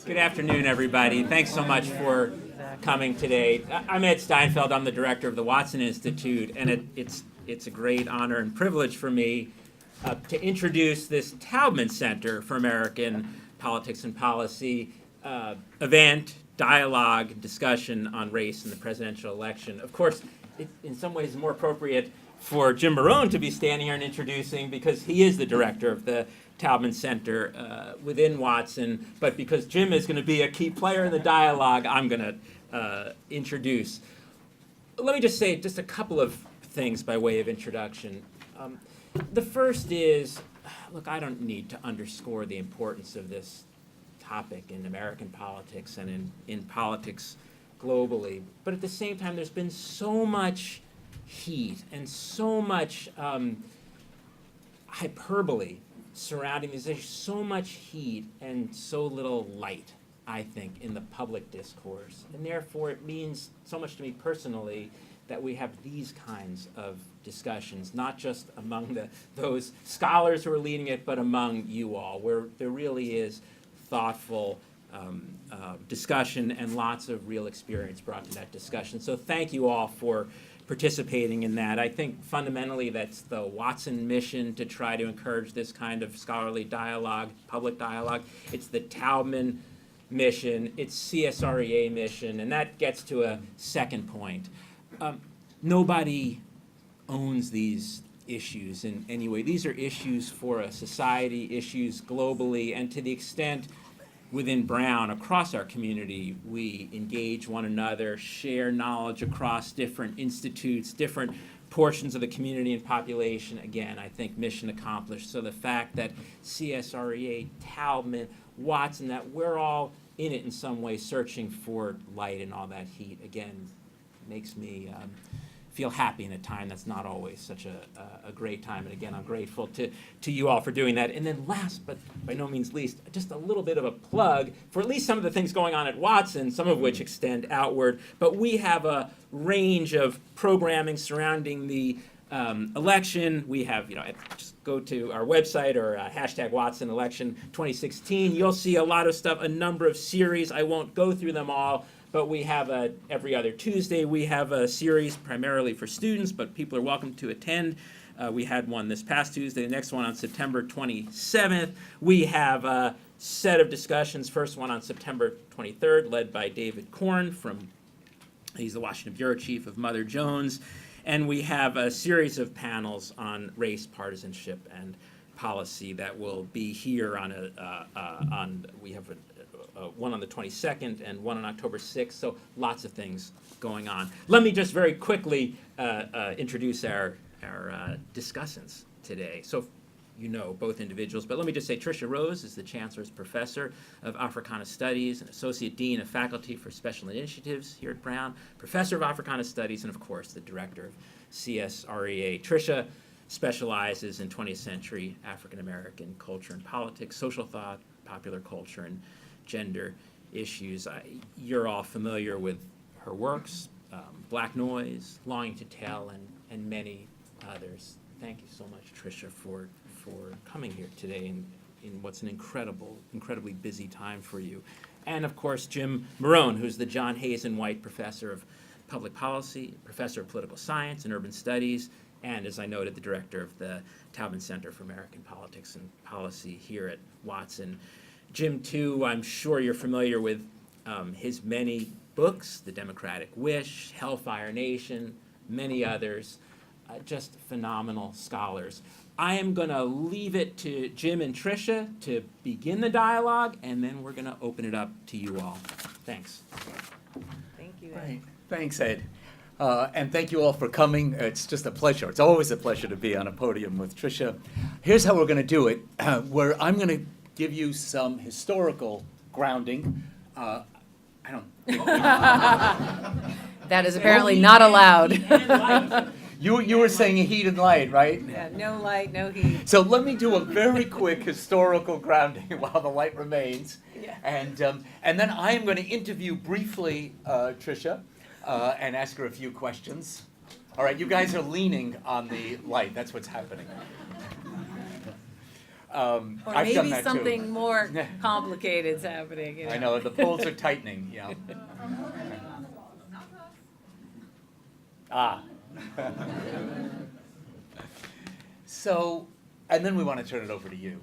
Good afternoon, everybody. Thanks so much for coming today. I'm Ed Steinfeld. I'm the director of the Watson Institute, and it's a great honor and privilege for me to introduce this Taubman Center for American Politics and Policy event, dialogue, discussion on race in the presidential election. Of course, it in some ways is more appropriate for Jim Morone to be standing here and introducing because he is the director of the Taubman Center within Watson, but because Jim is going to be a key player in the dialogue, I'm going to introduce. Let me just say just a couple of things by way of introduction. The first is, look, I don't need to underscore the importance of this topic in American politics and in politics globally, but at the same time, there's been so much heat and so much hyperbole surrounding these issues, so much heat and so little light, I think, in the public discourse. And therefore, it means so much to me personally that we have these kinds of discussions, not just among those scholars who are leading it, but among you all, where there really is thoughtful discussion and lots of real experience brought to that discussion. So thank you all for participating in that. I think fundamentally that's the Watson mission to try to encourage this kind of scholarly dialogue, public dialogue. It's the Taubman mission, it's CSREA mission, and that gets to a second point. Nobody owns these issues in any way. These are issues for a society, issues globally, and to the extent within Brown, across our community, we engage one another, share knowledge across different institutes, different portions of the community and population. Again, I think mission accomplished. So the fact that CSREA, Taubman, Watson, that we're all in it in some way, searching for light and all that heat, again, makes me feel happy in a time that's not always such a great time. And again, I'm grateful to you all for doing that. And then last, but by no means least, just a little bit of a plug for at least some of the things going on at Watson, some of which extend outward. But we have a range of programming surrounding the election. We have, just go to our website or hashtag Watson Election 2016. You'll see a lot of stuff, a number of series. I won't go through them all. But we have every other Tuesday, we have a series primarily for students, but people are welcome to attend. We had one this past Tuesday, the next one on September 27th. We have a set of discussions, first one on September 23rd, led by David Korn he's the Washington Bureau Chief of Mother Jones. And we have a series of panels on race, partisanship, and policy that will be here we have one on the 22nd and one on October 6th, so lots of things going on. Let me just very quickly introduce our discussants today. So you know both individuals, but let me just say Tricia Rose is the Chancellor's Professor of Africana Studies and Associate Dean of Faculty for Special Initiatives here at Brown, Professor of Africana Studies, and of course the Director of CSREA. Tricia specializes in 20th century African American culture and politics, social thought, popular culture, and gender issues. You're all familiar with her works, Black Noise, Longing to Tell, and many others. Thank you so much, Tricia, for coming here today in what's an incredibly busy time for you. And of course, Jim Morone, who's the John Hazen White Professor of Public Policy, Professor of Political Science and Urban Studies, and as I noted, the director of the Taubman Center for American Politics and Policy here at Watson. Jim, too, I'm sure you're familiar with his many books, The Democratic Wish, Hellfire Nation, many others, just phenomenal scholars. I am going to leave it to Jim and Tricia to begin the dialogue, and then we're going to open it up to you all. Thanks. Thank you, Ed. Right. Thanks, Ed. And thank you all for coming. It's just a pleasure. It's always a pleasure to be on a podium with Tricia. Here's how we're going to do it, where I'm going to give you some historical grounding. I don't. That is apparently not allowed. You were saying heat and light, right? Yeah, no light, no heat. So let me do a very quick historical grounding while the light remains. Yeah. And then I am going to interview briefly Tricia and ask her a few questions. All right, you guys are leaning on the light. That's what's happening. Or I've done maybe that too. something more complicated is happening, you know. I know, the polls are tightening, yeah. Ah. So, and then we want to turn it over to you,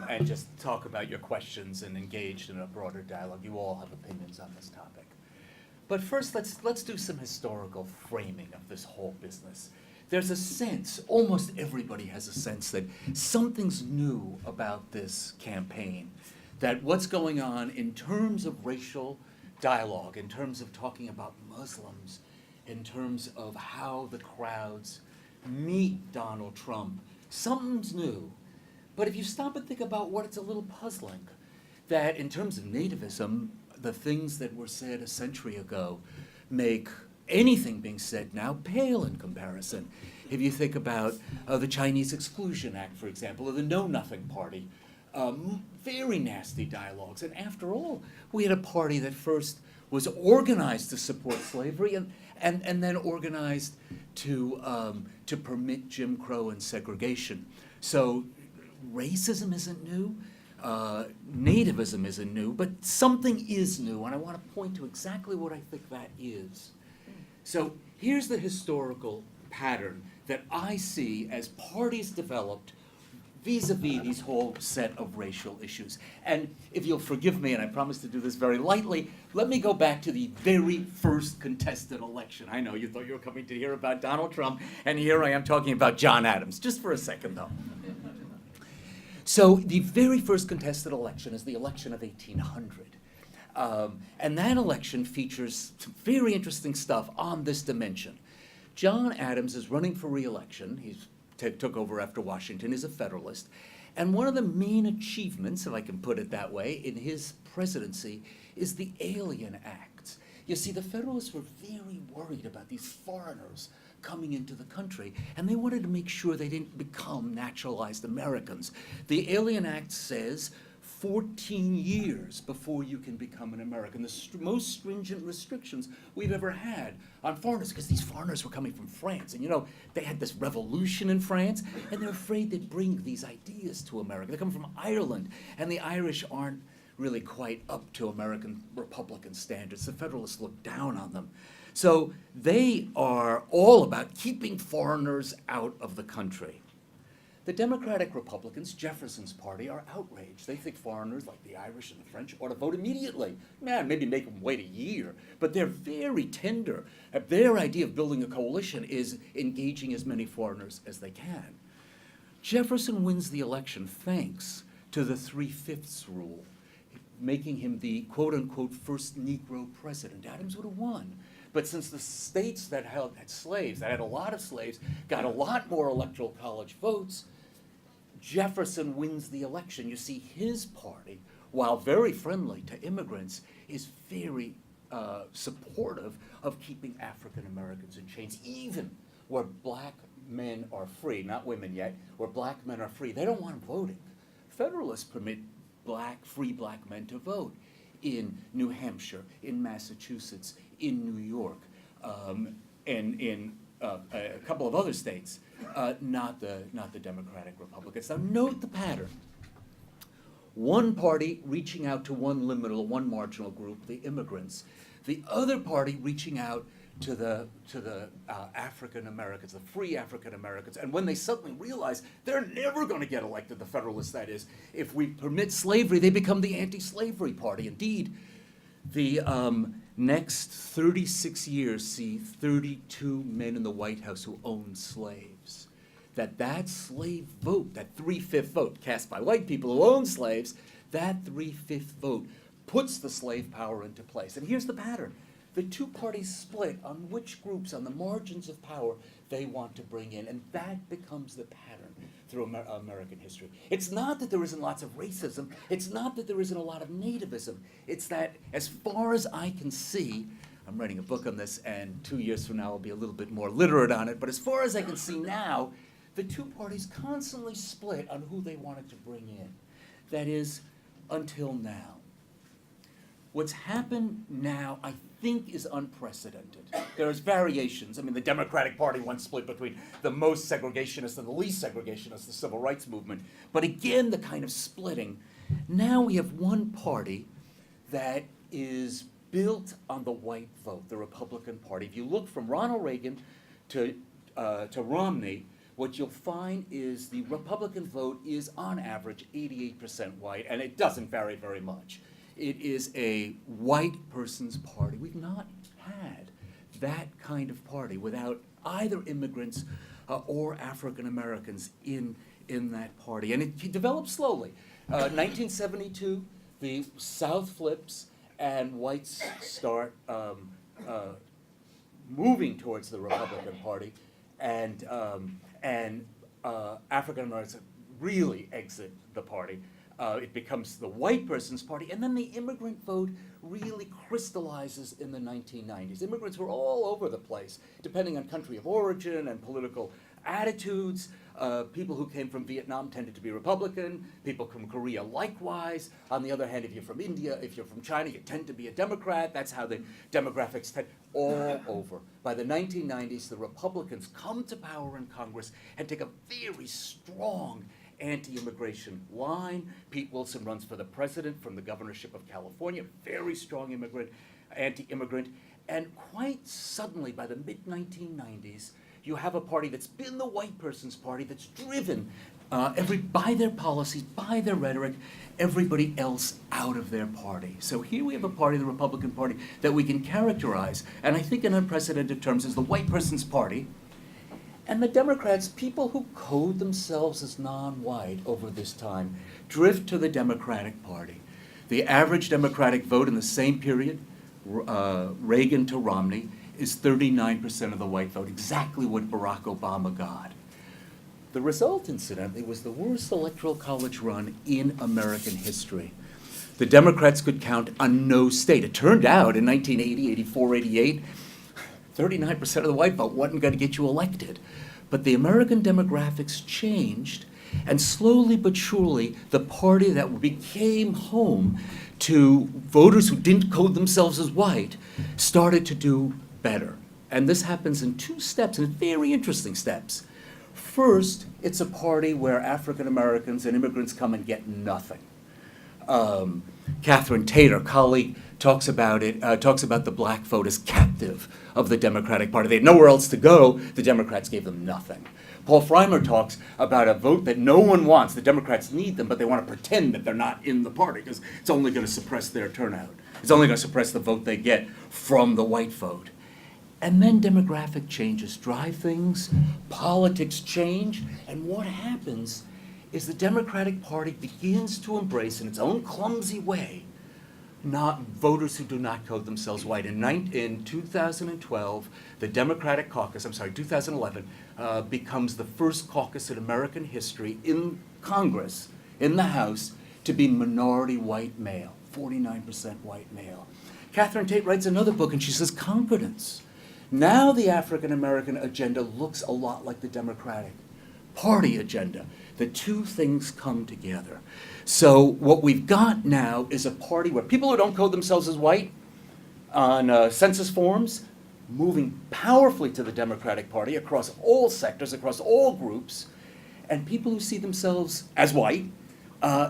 and just talk about your questions and engage in a broader dialogue. You all have opinions on this topic. But first, let's do some historical framing of this whole business. There's a sense, almost everybody has a sense that something's new about this campaign, that what's going on in terms of racial dialogue, in terms of talking about Muslims, in terms of how the crowds meet Donald Trump, something's new. But if you stop and think about what it's a little puzzling, that in terms of nativism, the things that were said a century ago make anything being said now pale in comparison. If you think about the Chinese Exclusion Act, for example, or the Know Nothing Party, very nasty dialogues. And after all, we had a party that first was organized to support slavery and then organized to permit Jim Crow and segregation. So racism isn't new. Nativism isn't new, but something is new, and I want to point to exactly what I think that is. So here's the historical pattern that I see as parties developed vis-a-vis these whole set of racial issues. And if you'll forgive me, and I promise to do this very lightly, let me go back to the very first contested election. I know you thought you were coming to hear about Donald Trump, and here I am talking about John Adams. Just for a second, though. So the very first contested election is the election of 1800. And that election features some very interesting stuff on this dimension. John Adams is running for re-election. He's took over after Washington. He's a Federalist. And one of the main achievements, if I can put it that way, in his presidency is the Alien Acts. You see, the Federalists were very worried about these foreigners coming into the country, and they wanted to make sure they didn't become naturalized Americans. The Alien Act says 14 years before you can become an American, the most stringent restrictions we've ever had on foreigners, because these foreigners were coming from France. And you know, they had this revolution in France, and they're afraid they'd bring these ideas to America. They come from Ireland, and the Irish aren't really quite up to American Republican standards. The Federalists look down on them. So they are all about keeping foreigners out of the country. The Democratic Republicans, Jefferson's party, are outraged. They think foreigners like the Irish and the French ought to vote immediately. Man, maybe make them wait a year. But they're very tender. Their idea of building a coalition is engaging as many foreigners as they can. Jefferson wins the election thanks to the 3/5 rule, making him the quote-unquote first Negro president. Adams would have won. But since the states that had slaves, that had a lot of slaves, got a lot more electoral college votes, Jefferson wins the election. You see, his party, while very friendly to immigrants, is very supportive of keeping African Americans in chains, even where black men are free, not women yet, where black men are free. They don't want them voting. Federalists permit free black men to vote in New Hampshire, in Massachusetts, in New York, and in a couple of other states, not the Democratic Republicans. Now note the pattern. One party reaching out to one liminal, one marginal group, the immigrants. The other party reaching out to the African Americans, the free African Americans. And when they suddenly realize they're never going to get elected, the Federalists, that is, if we permit slavery, they become the anti-slavery party. Indeed, the next 36 years see 32 men in the White House who own slaves. That slave vote, that 3/5 vote cast by white people who own slaves, that 3/5 vote puts the slave power into place. And here's the pattern. The two parties split on which groups on the margins of power they want to bring in, and that becomes the pattern through American history. It's not that there isn't lots of racism. It's not that there isn't a lot of nativism. It's that, as far as I can see, I'm writing a book on this, and 2 years from now I'll be a little bit more literate on it, but as far as I can see now, the two parties constantly split on who they wanted to bring in. That is, until now. What's happened now, I think is unprecedented. There's variations. I mean, the Democratic Party once split between the most segregationist and the least segregationist, the civil rights movement. But again, the kind of splitting. Now we have one party that is built on the white vote, the Republican Party. If you look from Ronald Reagan to Romney, what you'll find is the Republican vote is on average 88% white, and it doesn't vary very much. It is a white person's party. We've not had that kind of party without either immigrants or African Americans in that party. And it developed slowly. 1972, the South flips and whites start moving towards the Republican Party, and African Americans really exit the party. It becomes the white person's party, and then the immigrant vote really crystallizes in the 1990s. Immigrants were all over the place, depending on country of origin and political attitudes. People who came from Vietnam tended to be Republican. People from Korea likewise. On the other hand, if you're from India, if you're from China, you tend to be a Democrat. That's how the demographics tend all over. By the 1990s, the Republicans come to power in Congress and take a very strong anti-immigration line. Pete Wilson runs for the president from the governorship of California, very strong anti-immigrant. And quite suddenly, by the mid-1990s, you have a party that's been the white person's party, that's driven by their policies, by their rhetoric, everybody else out of their party. So here we have a party, the Republican Party, that we can characterize, and I think in unprecedented terms, as the white person's party. And the Democrats, people who code themselves as non-white over this time, drift to the Democratic Party. The average Democratic vote in the same period, Reagan to Romney, is 39% of the white vote, exactly what Barack Obama got. The result, incidentally, was the worst electoral college run in American history. The Democrats could count on no state. It turned out in 1980, 84, 88, 39% of the white vote wasn't going to get you elected. But the American demographics changed, and slowly but surely, the party that became home to voters who didn't code themselves as white started to do better. And this happens in two steps, and very interesting steps. First, it's a party where African Americans and immigrants come and get nothing. Catherine Tate, our colleague, talks about the black vote as captive of the Democratic Party. They had nowhere else to go. The Democrats gave them nothing. Paul Freimer talks about a vote that no one wants. The Democrats need them, but they want to pretend that they're not in the party because it's only going to suppress their turnout. It's only going to suppress the vote they get from the white vote. And then demographic changes drive things, politics change, and what happens is the Democratic Party begins to embrace, in its own clumsy way, not voters who do not code themselves white. In 2012, the Democratic caucus, 2011, becomes the first caucus in American history in Congress, in the House, to be minority white male, 49% white male. Catherine Tate writes another book, and she says, confidence. Now the African American agenda looks a lot like the Democratic Party agenda. The two things come together. So what we've got now is a party where people who don't code themselves as white on census forms, moving powerfully to the Democratic Party across all sectors, across all groups, and people who see themselves as white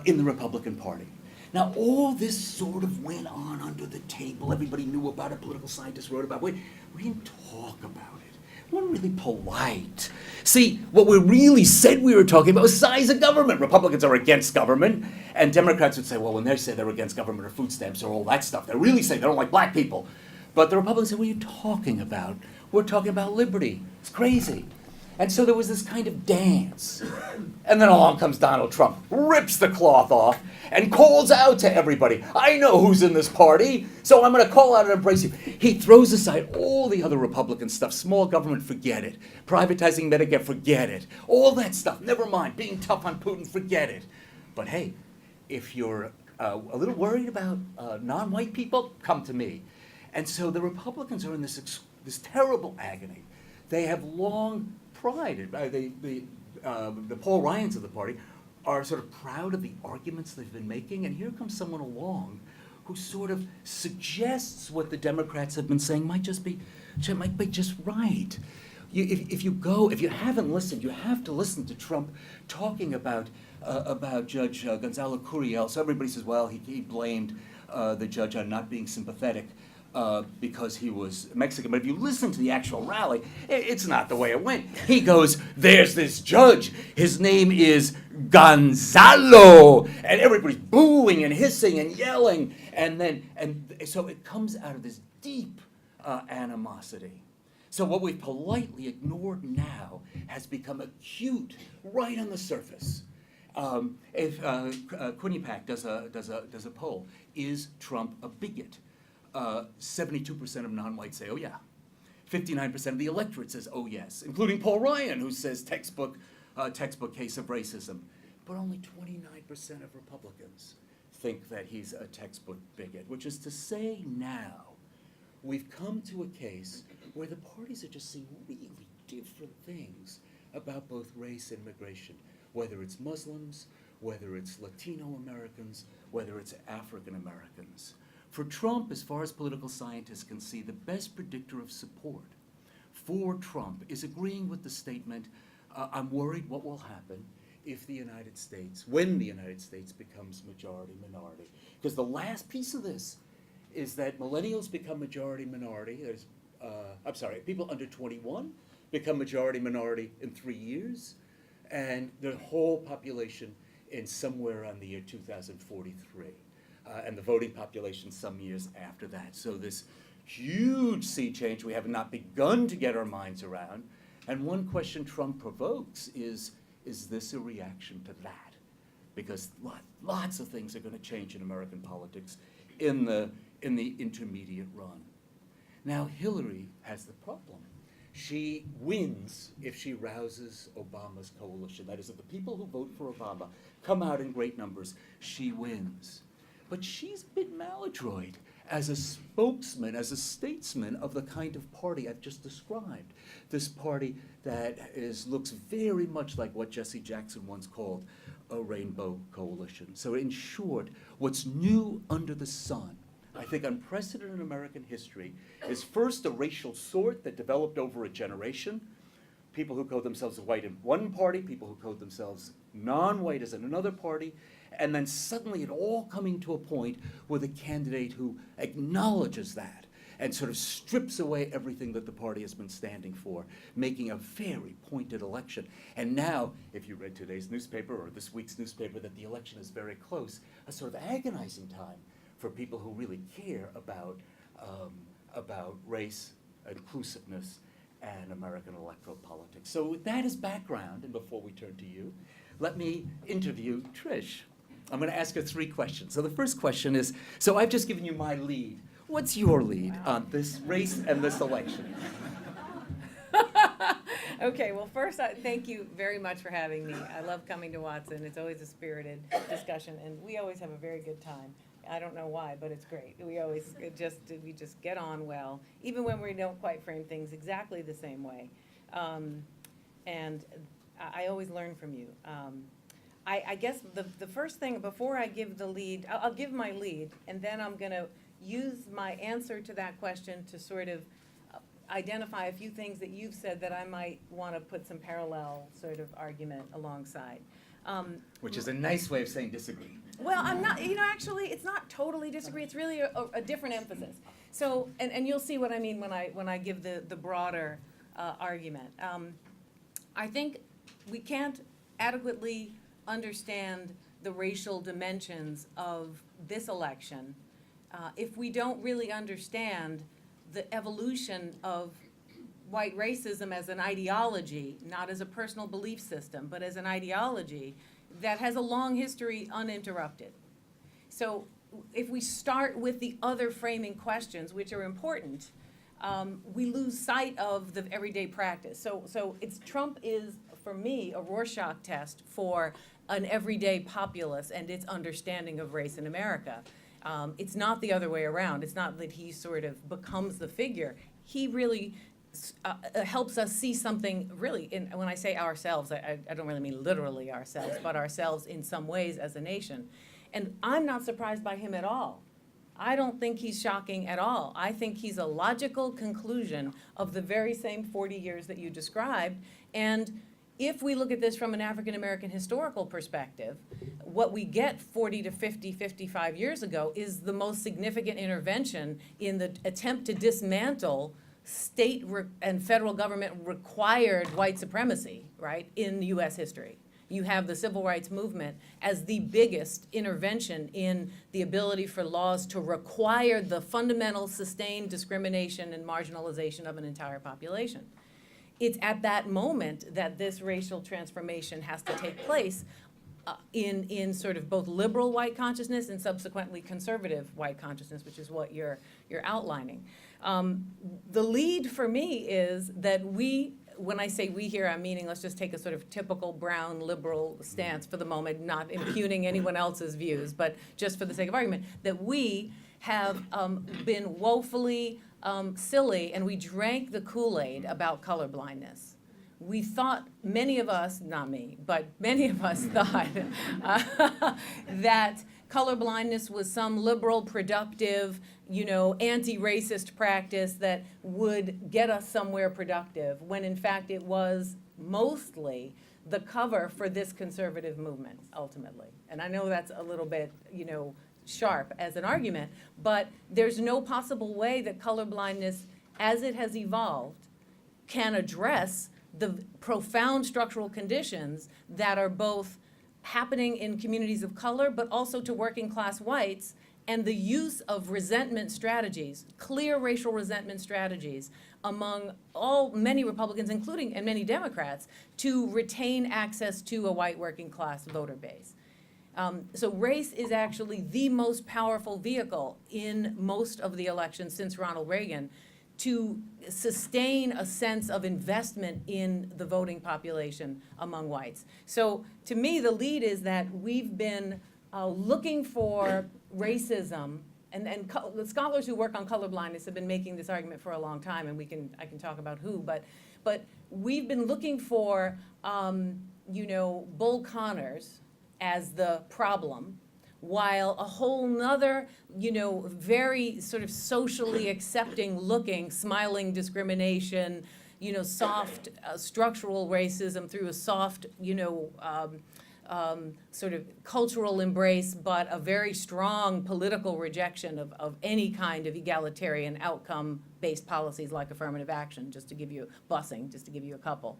in the Republican Party. Now, all this sort of went on under the table. Everybody knew about it. Political scientists wrote about it. We didn't talk about it. We weren't really polite. See, what we really said we were talking about was size of government. Republicans are against government, and Democrats would say, well, when they say they're against government or food stamps or all that stuff, they really say they don't like black people. But the Republicans said, what are you talking about? We're talking about liberty. It's crazy. And so there was this kind of dance. And then along comes Donald Trump, rips the cloth off, and calls out to everybody, I know who's in this party, so I'm going to call out and embrace you. He throws aside all the other Republican stuff. Small government, forget it. Privatizing Medicare, forget it. All that stuff, never mind. Being tough on Putin, forget it. But hey, if you're a little worried about non-white people, come to me. And so the Republicans are in this terrible agony. They have long prided, the Paul Ryans of the party are sort of proud of the arguments they've been making, and here comes someone along who sort of suggests what the Democrats have been saying might be just right. If you haven't listened, you have to listen to Trump talking about Judge Gonzalo Curiel. So everybody says, well, he blamed the judge on not being sympathetic because he was Mexican. But if you listen to the actual rally, it's not the way it went. He goes, there's this judge. His name is Gonzalo. And everybody's booing and hissing and yelling. And so it comes out of this deep animosity. So what we've politely ignored now has become acute right on the surface. If Quinnipiac does a poll, is Trump a bigot? 72% of non-whites say, oh yeah. 59% of the electorate says, oh yes, including Paul Ryan, who says textbook case of racism. But only 29% of Republicans think that he's a textbook bigot, which is to say now, we've come to a case where the parties are just saying really different things about both race and immigration, whether it's Muslims, whether it's Latino Americans, whether it's African Americans. For Trump, as far as political scientists can see, the best predictor of support for Trump is agreeing with the statement, I'm worried what will happen if the United States, when the United States becomes majority-minority. Because the last piece of this is that millennials become majority-minority. People under 21 become majority-minority in 3 years, and the whole population in somewhere around the year 2043. And the voting population some years after that. So this huge sea change we have not begun to get our minds around. And one question Trump provokes is this a reaction to that? Because lots of things are going to change in American politics in the intermediate run. Now, Hillary has the problem. She wins if she rouses Obama's coalition. That is, if the people who vote for Obama come out in great numbers, she wins. But she's a bit maladroit as a spokesman, as a statesman of the kind of party I've just described. This party that looks very much like what Jesse Jackson once called a rainbow coalition. So in short, what's new under the sun, I think unprecedented in American history, is first a racial sort that developed over a generation. People who code themselves white in one party, people who code themselves non-white as in another party, and then suddenly it all coming to a point with a candidate who acknowledges that and sort of strips away everything that the party has been standing for, making a very pointed election. And now, if you read today's newspaper or this week's newspaper, that the election is very close, a sort of agonizing time for people who really care about race, inclusiveness, and American electoral politics. So with that as background, and before we turn to you, let me interview Trish. I'm going to ask her 3 questions. So the first question is, so I've just given you my lead. What's your lead on this race and this election? Okay, well, first, thank you very much for having me. I love coming to Watson. It's always a spirited discussion, and we always have a very good time. I don't know why, but it's great. We just get on well, even when we don't quite frame things exactly the same way. And I always learn from you. I guess the first thing, before I give the lead, I'll give my lead, and then I'm going to use my answer to that question to sort of identify a few things that you've said that I might want to put some parallel sort of argument alongside. Which is a nice way of saying disagree. Well, I'm not, actually, it's not totally disagree. It's really a different emphasis. So, and you'll see what I mean when I give the broader argument. I think we can't adequately understand the racial dimensions of this election if we don't really understand the evolution of white racism as an ideology, not as a personal belief system, but as an ideology that has a long history uninterrupted. So if we start with the other framing questions, which are important, we lose sight of the everyday practice. So Trump is, for me, a Rorschach test for an everyday populace and its understanding of race in America. It's not the other way around. It's not that he sort of becomes the figure. He really helps us see something really, when I say ourselves, I don't really mean literally ourselves, but ourselves in some ways as a nation. And I'm not surprised by him at all. I don't think he's shocking at all. I think he's a logical conclusion of the very same 40 years that you described. And if we look at this from an African-American historical perspective, what we get 40 to 50, 55 years ago is the most significant intervention in the attempt to dismantle state and federal government required white supremacy, right, in U.S. history. You have the civil rights movement as the biggest intervention in the ability for laws to require the fundamental sustained discrimination and marginalization of an entire population. It's at that moment that this racial transformation has to take place in sort of both liberal white consciousness and subsequently conservative white consciousness, which is what you're outlining. The lead for me is that when I say we here, I'm meaning let's just take a sort of typical brown liberal stance for the moment, not impugning anyone else's views, but just for the sake of argument, that we have been woefully silly and we drank the Kool-Aid about colorblindness. We thought, many of us, not me, but many of us thought that colorblindness was some liberal, productive, anti-racist practice that would get us somewhere productive, when in fact it was mostly the cover for this conservative movement, ultimately. And I know that's a little bit, sharp as an argument, but there's no possible way that colorblindness, as it has evolved, can address the profound structural conditions that are both happening in communities of color, but also to working class whites, and the use of resentment strategies, clear racial resentment strategies among many Republicans, and many Democrats, to retain access to a white working class voter base. So race is actually the most powerful vehicle in most of the elections since Ronald Reagan to sustain a sense of investment in the voting population among whites. So to me, the lead is that we've been looking for racism, and the scholars who work on colorblindness have been making this argument for a long time, and I can talk about who, but we've been looking for Bull Connors as the problem, while a whole nother, very sort of socially accepting looking, smiling discrimination, soft structural racism through a soft, sort of cultural embrace, but a very strong political rejection of any kind of egalitarian outcome-based policies like affirmative action, just to give you a couple.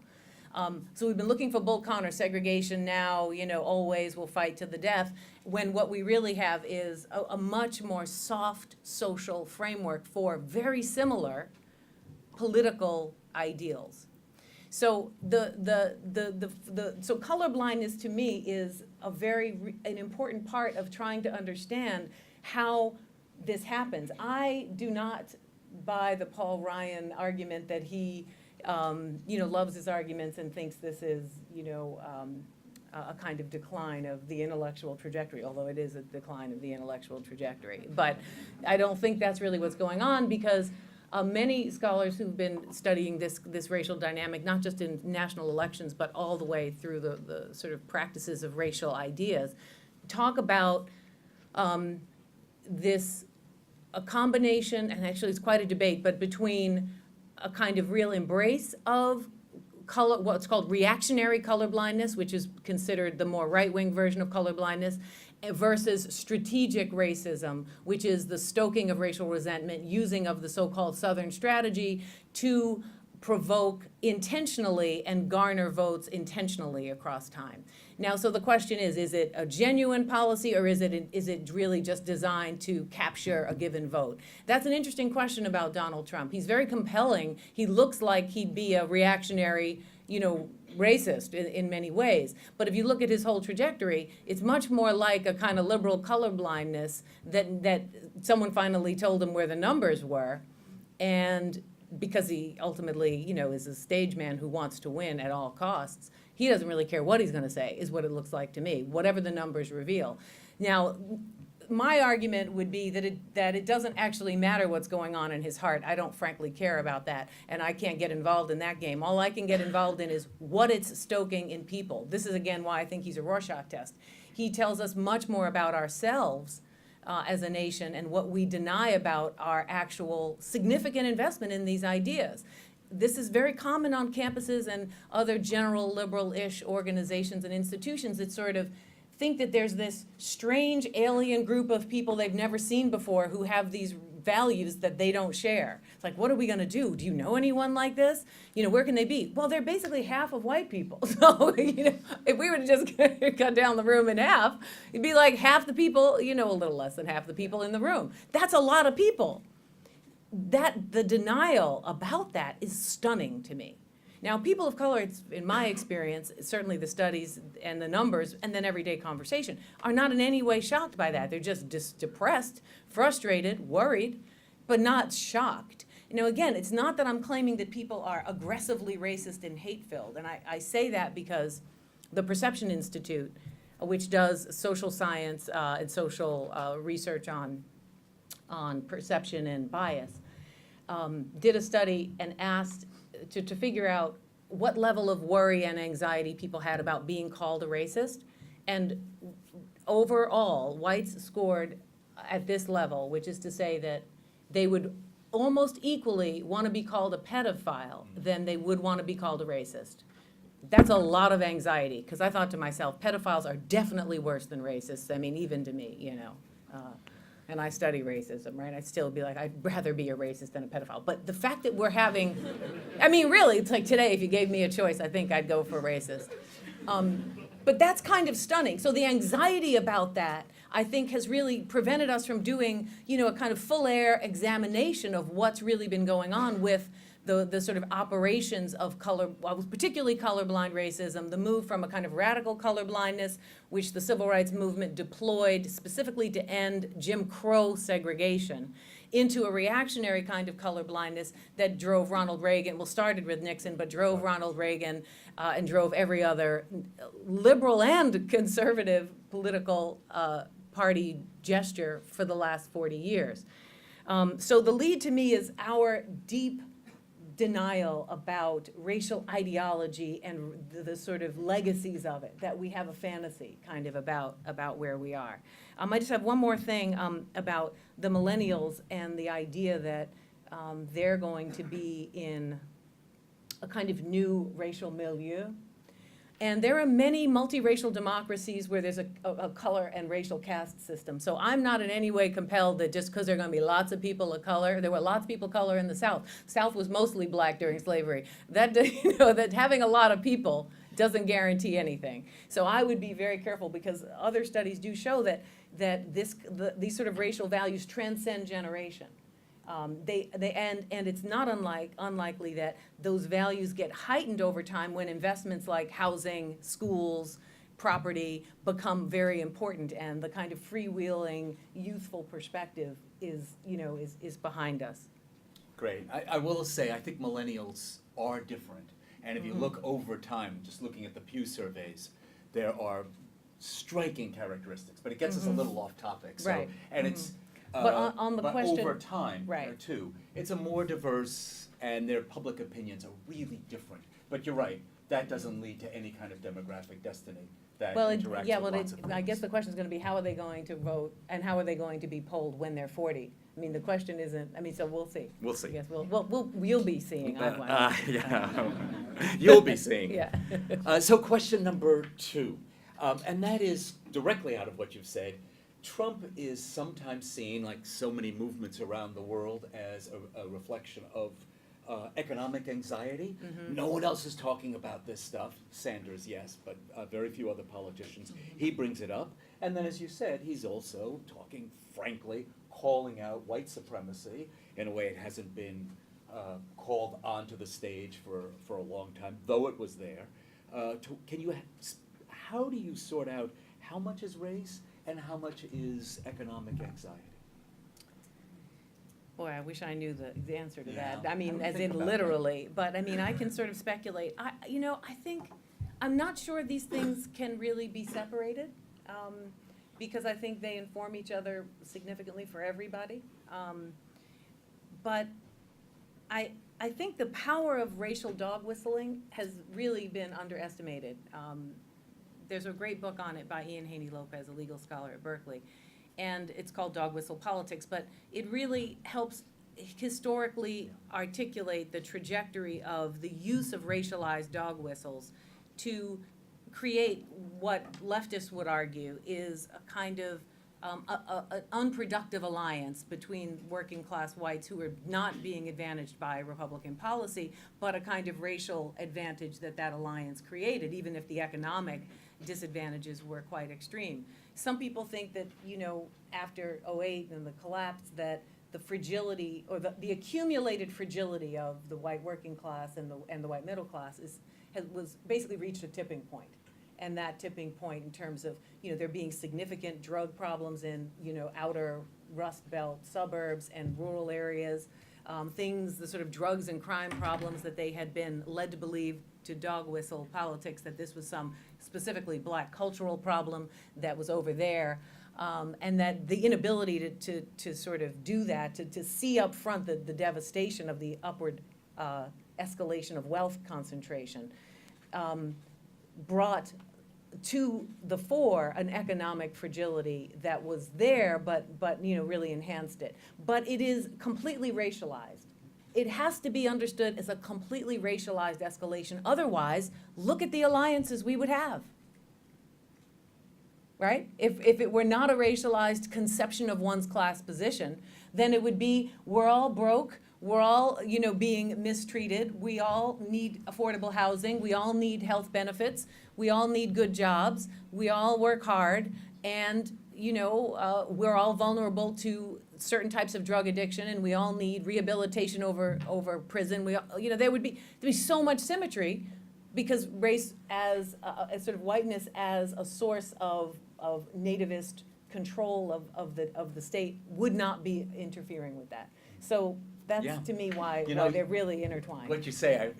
So we've been looking for Bull Connor segregation now, always will fight to the death, when what we really have is a much more soft social framework for very similar political ideals. So so colorblindness to me is an important part of trying to understand how this happens. I do not buy the Paul Ryan argument that he loves his arguments and thinks this is, a kind of decline of the intellectual trajectory, although it is a decline of the intellectual trajectory. But I don't think that's really what's going on, because many scholars who've been studying this racial dynamic, not just in national elections, but all the way through the sort of practices of racial ideas, talk about a combination, and actually it's quite a debate, but between a kind of real embrace of what's called reactionary colorblindness, which is considered the more right-wing version of colorblindness, versus strategic racism, which is the stoking of racial resentment, using of the so-called Southern strategy to provoke intentionally and garner votes intentionally across time. Now, so the question is it a genuine policy, or is it really just designed to capture a given vote? That's an interesting question about Donald Trump. He's very compelling. He looks like he'd be a reactionary, racist in many ways. But if you look at his whole trajectory, it's much more like a kind of liberal colorblindness that someone finally told him where the numbers were, and because he ultimately, is a stage man who wants to win at all costs, he doesn't really care what he's going to say, is what it looks like to me, whatever the numbers reveal. Now, my argument would be that it doesn't actually matter what's going on in his heart. I don't frankly care about that, and I can't get involved in that game. All I can get involved in is what it's stoking in people. This is, again, why I think he's a Rorschach test. He tells us much more about ourselves as a nation and what we deny about our actual significant investment in these ideas. This is very common on campuses and other general liberal-ish organizations and institutions that sort of think that there's this strange alien group of people they've never seen before who have these values that they don't share. It's like, what are we gonna do? Do you know anyone like this? You know, where can they be? Well, they're basically half of white people. So, you know, if we were to just cut down the room in half, it'd be like half the people, you know, a little less than half the people in the room. That's a lot of people. The denial about that is stunning to me. Now, people of color, it's, in my experience, certainly the studies and the numbers, and then everyday conversation, are not in any way shocked by that. They're just depressed, frustrated, worried, but not shocked. You know, again, it's not that I'm claiming that people are aggressively racist and hate-filled, and I say that because the Perception Institute, which does social science and social research on perception and bias, did a study and asked to figure out what level of worry and anxiety people had about being called a racist. And overall, whites scored at this level, which is to say that they would almost equally want to be called a pedophile than they would want to be called a racist. That's a lot of anxiety, because I thought to myself, pedophiles are definitely worse than racists. I mean, even to me, you know. And I study racism, right? I'd still be like, I'd rather be a racist than a pedophile. But the fact that we're having, I mean, really, it's like today, if you gave me a choice, I think I'd go for racist. But that's kind of stunning. So the anxiety about that, I think, has really prevented us from doing, you know, a kind of full air examination of what's really been going on with the sort of operations of particularly colorblind racism, the move from a kind of radical colorblindness, which the civil rights movement deployed specifically to end Jim Crow segregation, into a reactionary kind of colorblindness that drove Ronald Reagan, well, started with Nixon, but drove Ronald Reagan and drove every other liberal and conservative political party gesture for the last 40 years. So the lead to me is our deep denial about racial ideology and the sort of legacies of it, that we have a fantasy kind of about where we are. I just have one more thing about the millennials and the idea that they're going to be in a kind of new racial milieu. And there are many multiracial democracies where there's a color and racial caste system. So I'm not in any way compelled that just because there are going to be lots of people of color, there were lots of people of color in the South. South was mostly black during slavery. That, you know, that having a lot of people doesn't guarantee anything. So I would be very careful, because other studies do show that these sort of racial values transcend generation. And it's not unlikely that those values get heightened over time when investments like housing, schools, property become very important, and the kind of freewheeling, youthful perspective is behind us. Great. I will say, I think millennials are different. And if you look over time, just looking at the Pew surveys, there are striking characteristics. But it gets us a little off topic. So, Right. And it's, But on the but question, over time, right. too, it's a more diverse, and their public opinions are really different. But you're right, that doesn't lead to any kind of demographic destiny that interacts with lots of I guess groups. the question is going to be, how are they going to vote, and how are they going to be polled when they're 40? I mean, the question isn't, I mean, so we'll see. We'll see. I guess you'll be seeing, I won't. Yeah. You'll be seeing. Yeah. So question number 2, and that is directly out of what you've said. Trump is sometimes seen, like so many movements around the world, as a reflection of economic anxiety. No one else is talking about this stuff. Sanders, yes, but very few other politicians. He brings it up. And then, as you said, he's also talking frankly, calling out white supremacy in a way it hasn't been called onto the stage for a long time, though it was there. How do you sort out how much is race and how much is economic anxiety? Boy, I wish I knew the answer to Yeah. that. I mean, I as would think in about literally, but I mean, I can sort of speculate. I think, I'm not sure these things can really be separated, because I think they inform each other significantly for everybody. But I think the power of racial dog whistling has really been underestimated. There's a great book on it by Ian Haney Lopez, a legal scholar at Berkeley. and it's called Dog Whistle Politics, but it really helps historically articulate the trajectory of the use of racialized dog whistles to create what leftists would argue is a kind of an unproductive alliance between working class whites who are not being advantaged by Republican policy, but a kind of racial advantage that that alliance created, even if the economic disadvantages were quite extreme. Some people think that, you know, after '08 and the collapse, that the fragility or the accumulated fragility of the white working class and the white middle class was basically reached a tipping point. And that tipping point in terms of, you know, there being significant drug problems in, you know, outer Rust Belt suburbs and rural areas, the sort of drugs and crime problems that they had been led to believe to dog whistle politics, that this was some specifically black cultural problem that was over there. And that the inability to sort of do that, to see up front the devastation of the upward escalation of wealth concentration, brought to the fore an economic fragility that was there, but you know, really enhanced it. But it is completely racialized. It has to be understood as a completely racialized escalation. Otherwise, look at the alliances we would have. Right? If it were not a racialized conception of one's class position, then it would be, we're all broke, we're all, you know, being mistreated, we all need affordable housing, we all need health benefits, we all need good jobs, we all work hard, and, you know, we're all vulnerable to certain types of drug addiction, and we all need rehabilitation over prison. You know, there'd be so much symmetry, because race as a sort of whiteness as a source of nativist control of the state would not be interfering with that. So that's, Yeah. to me, why You know, they're really intertwined. What you say,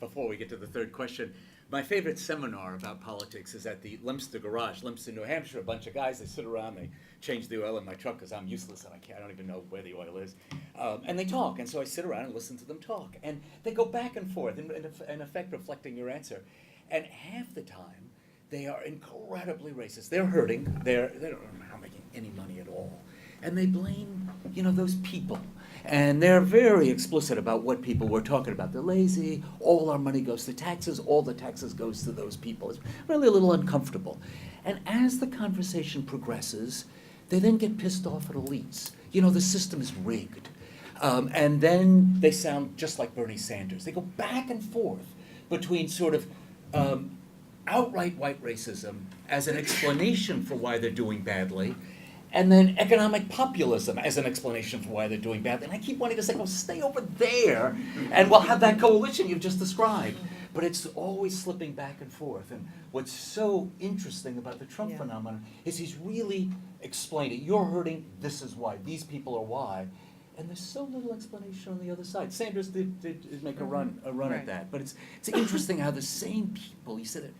before we get to the third question, my favorite seminar about politics is at the Lemster Garage, Lemster, New Hampshire. A bunch of guys, they sit around, they change the oil in my truck because I'm useless and I don't even know where the oil is. And they talk, and so I sit around and listen to them talk. And they go back and forth, in effect reflecting your answer. And half the time, they are incredibly racist. They're hurting, they don't know how making any money at all. And they blame, you know, those people. And they're very explicit about what people we're talking about. They're lazy, all our money goes to taxes, all the taxes goes to those people. It's really a little uncomfortable. And as the conversation progresses, they then get pissed off at elites. You know, the system is rigged. And then they sound just like Bernie Sanders. They go back and forth between sort of outright white racism as an explanation for why they're doing badly, and then economic populism as an explanation for why they're doing badly. And I keep wanting to say, well, stay over there, and we'll have that coalition you've just described. But it's always slipping back and forth. And what's so interesting about the Trump phenomenon is he's really explaining, you're hurting, this is why, these people are why. And there's so little explanation on the other side. Sanders did make a run Right. at that. But it's interesting how the same people, you said it,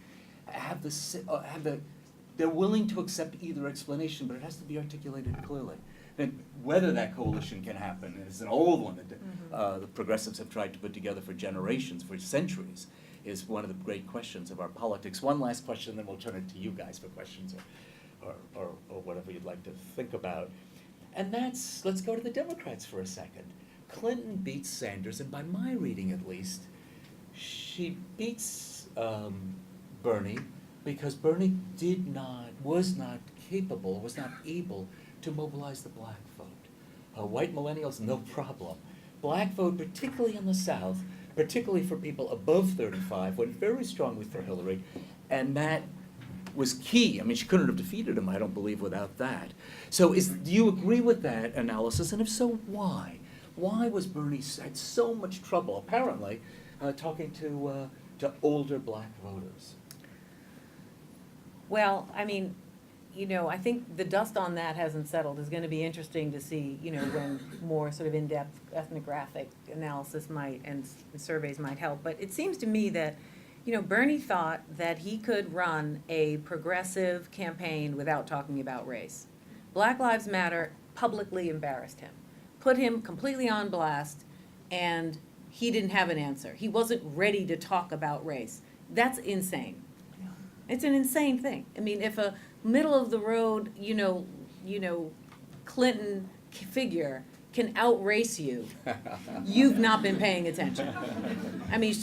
they're willing to accept either explanation, but it has to be articulated clearly. And whether that coalition can happen is an old one that the progressives have tried to put together for generations, for centuries, is one of the great questions of our politics. One last question, then we'll turn it to you guys for questions or whatever you'd like to think about. And that's, let's go to the Democrats for a second. Clinton beats Sanders, and by my reading at least, she beats Bernie because Bernie was not able to mobilize the black vote. White millennials, no problem. Black vote, particularly in the South, particularly for people above 35, went very strongly for Hillary, and that was key. I mean, she couldn't have defeated him, I don't believe, without that. So do you agree with that analysis, and if so, why? Why was Bernie had so much trouble, apparently, talking to older black voters? Well, I mean, you know, I think the dust on that hasn't settled. It's going to be interesting to see, you know, when more sort of in-depth ethnographic analysis and surveys might help. But it seems to me that, you know, Bernie thought that he could run a progressive campaign without talking about race. Black Lives Matter publicly embarrassed him, put him completely on blast, and he didn't have an answer. He wasn't ready to talk about race. That's insane. It's an insane thing. I mean, if a middle-of-the-road, you know, Clinton figure can outrace you, you've not been paying attention. I mean,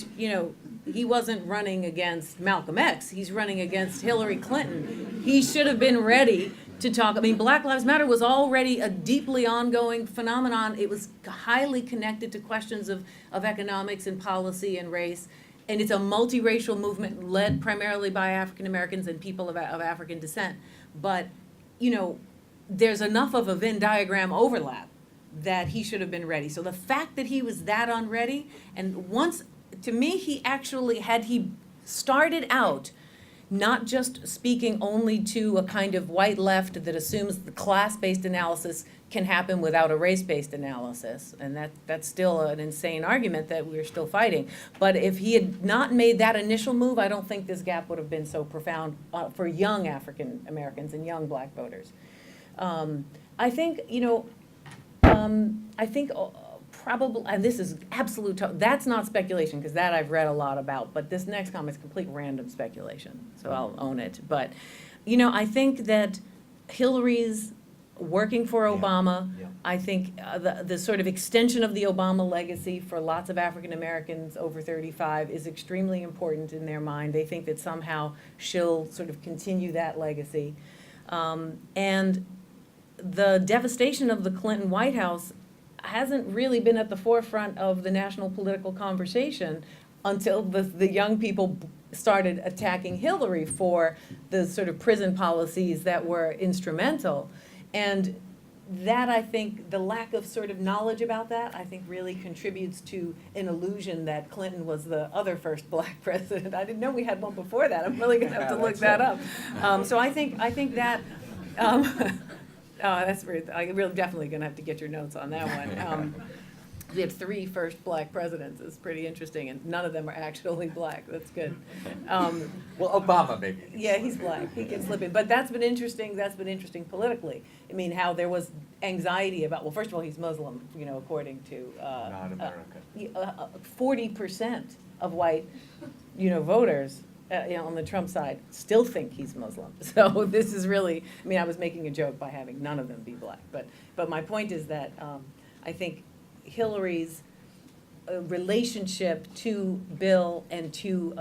he wasn't running against Malcolm X, he's running against Hillary Clinton. He should have been ready to talk. I mean, Black Lives Matter was already a deeply ongoing phenomenon. It was highly connected to questions of economics and policy and race. And it's a multiracial movement led primarily by African Americans and people of African descent. But, there's enough of a Venn diagram overlap that he should have been ready. So the fact that he was that unready, and once, to me, had he started out not just speaking only to a kind of white left that assumes the class-based analysis can happen without a race-based analysis, and that's still an insane argument that we're still fighting. But if he had not made that initial move, I don't think this gap would have been so profound for young African Americans and young Black voters. I think, probably, and this is absolute, that's not speculation, because that I've read a lot about, but this next comment is complete random speculation, so I'll own it. But, I think that Hillary's working for Obama. Yeah. I think the sort of extension of the Obama legacy for lots of African Americans over 35 is extremely important in their mind. They think that somehow she'll sort of continue that legacy. And the devastation of the Clinton White House hasn't really been at the forefront of the national political conversation until the young people started attacking Hillary for the sort of prison policies that were instrumental. And that, I think, the lack of sort of knowledge about that, I think really contributes to an illusion that Clinton was the other first Black president. I didn't know we had one before that. I'm really gonna have to look that up. So I think that, that's weird. I'm really definitely gonna have to get your notes on that one. We have 3 first Black presidents. It's pretty interesting, and none of them are actually Black. That's good. Well, Obama maybe. Yeah, he's Black. He can slip in. But that's been interesting. That's been interesting politically. I mean, how there was anxiety about, well, first of all, he's Muslim, according to Not America. 40% of white, voters, on the Trump side still think he's Muslim. So this is really, I mean, I was making a joke by having none of them be Black. But my point is that I think Hillary's relationship to Bill and to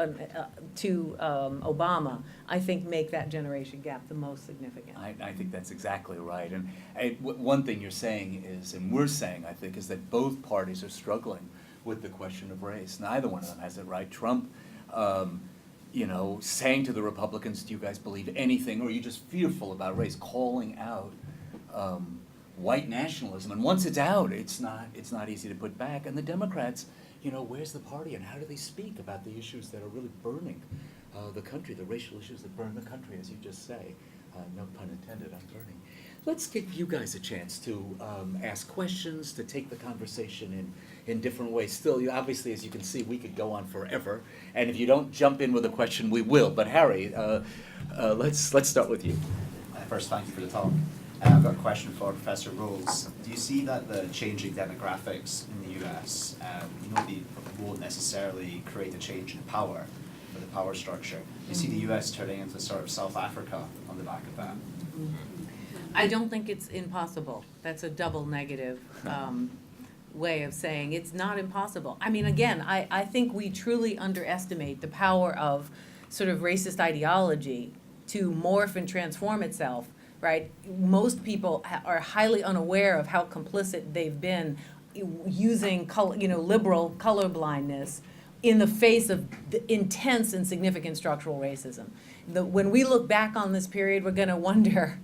Obama, I think, make that generation gap the most significant. I think that's exactly right. And one thing you're saying is, and we're saying, I think, is that both parties are struggling with the question of race. Neither one of them has it right. Trump, saying to the Republicans, do you guys believe anything, or are you just fearful about race, calling out white nationalism. And once it's out, it's not easy to put back. And the Democrats, where's the party and how do they speak about the issues that are really burning the country, the racial issues that burn the country, as you just say. No pun intended on burning. Let's give you guys a chance to ask questions, to take the conversation in different ways. Still, obviously, as you can see, we could go on forever. And if you don't jump in with a question, we will. But Harry, let's start with you. First, thank you for the talk. I've got a question for Professor Rose. Do you see that the changing demographics in the US, they won't necessarily create a change in power, for the power structure? Do you see the US turning into sort of South Africa on the back of that? I don't think it's impossible. That's a double negative way of saying it's not impossible. I mean, again, I think we truly underestimate the power of sort of racist ideology to morph and transform itself. Right? Most people are highly unaware of how complicit they've been using liberal colorblindness in the face of the intense and significant structural racism. When we look back on this period, we're going to wonder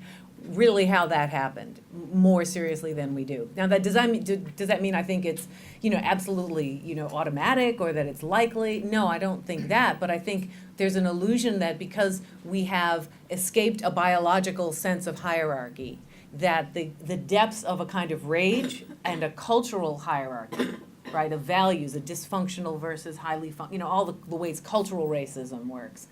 really how that happened more seriously than we do. Now, does that mean I think it's absolutely automatic or that it's likely? No, I don't think that. But I think there's an illusion that because we have escaped a biological sense of hierarchy, that the depths of a kind of rage and a cultural hierarchy, right, of values, a dysfunctional versus highly all the ways cultural racism works,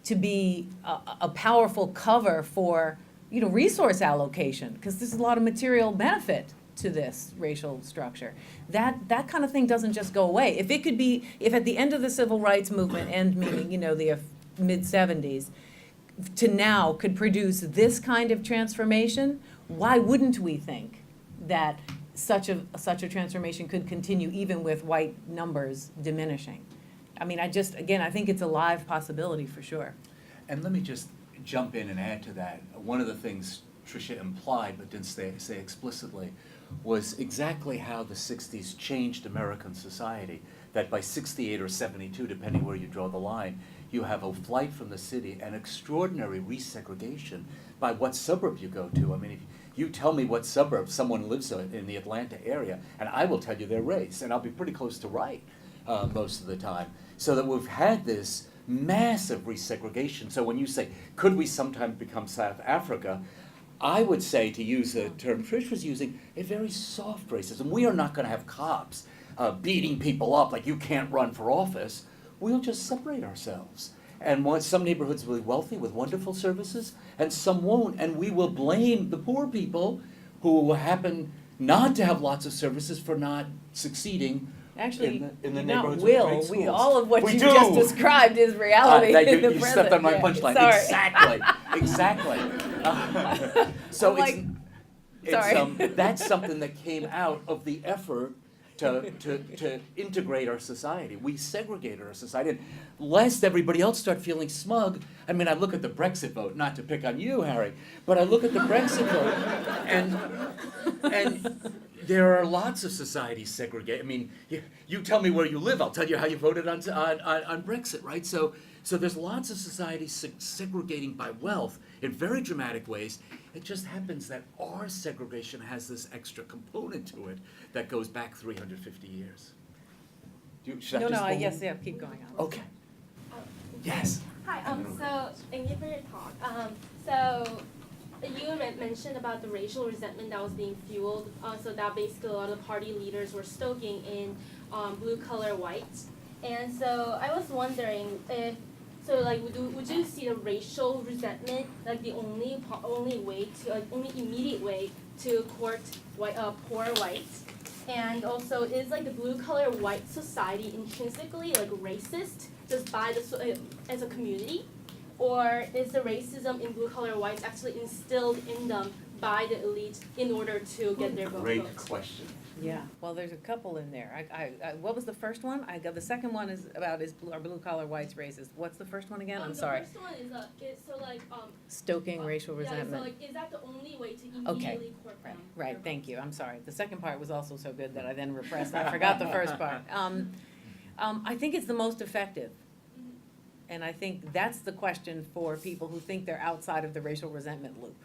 to be a powerful cover for resource allocation, because there's a lot of material benefit to this racial structure. That kind of thing doesn't just go away. If at the end of the civil rights movement, meaning the mid-70s, to now could produce this kind of transformation, why wouldn't we think that such a transformation could continue even with white numbers diminishing? I mean, I think it's a live possibility for sure. And let me just jump in and add to that. One of the things Tricia implied but didn't say explicitly was exactly how the 60s changed American society. That by 68 or 72, depending where you draw the line, you have a flight from the city and extraordinary resegregation by what suburb you go to. I mean, if you tell me what suburb someone lives in the Atlanta area, and I will tell you their race, and I'll be pretty close to right most of the time. So that we've had this massive resegregation. So when you say, could we sometime become South Africa, I would say, to use a term Trish was using, a very soft racism. We are not going to have cops beating people up like you can't run for office. We'll just separate ourselves. And some neighborhoods will be wealthy with wonderful services, and some won't. And we will blame the poor people who happen not to have lots of services for not succeeding Actually, in the not neighborhoods with will, great schools. all of what We you do. just described is reality Thank you. in the You present. stepped on my Yeah, punchline. sorry. Exactly. So I'm like, sorry. that's something that came out of the effort to integrate our society. We segregated our society. And lest everybody else start feeling smug, I mean, I look at the Brexit vote, not to pick on you, Harry, but I look at the Brexit vote, and there are lots of societies segregated. I mean, you tell me where you live, I'll tell you how you voted on Brexit, right? So there's lots of societies segregating by wealth in very dramatic ways. It just happens that our segregation has this extra component to it that goes back 350 years. Should I just go Yes, on? yeah, keep going on. Okay. Yes. Hi, so thank you for your talk. So you mentioned about the racial resentment that was being fueled, so that basically a lot of the party leaders were stoking in blue collar whites. And so I was wondering if, so like, would you see the racial resentment like the only way to, only immediate way to court poor whites? And also, is like the blue collar white society intrinsically like racist just by the as a community, or is the racism in blue collar whites actually instilled in them by the elite in order to get their vote? Great question. Yeah, well, there's a couple in there. What was the first one? The second one is about are blue collar whites racist? What's the first one again? I'm sorry. The first one is so like Stoking racial yeah, resentment. so like is that the only way to Okay. immediately court them? Right, thank you, I'm sorry. The second part was also so good that I then repressed, I forgot the first part. I think it's the most effective. And I think that's the question for people who think they're outside of the racial resentment loop.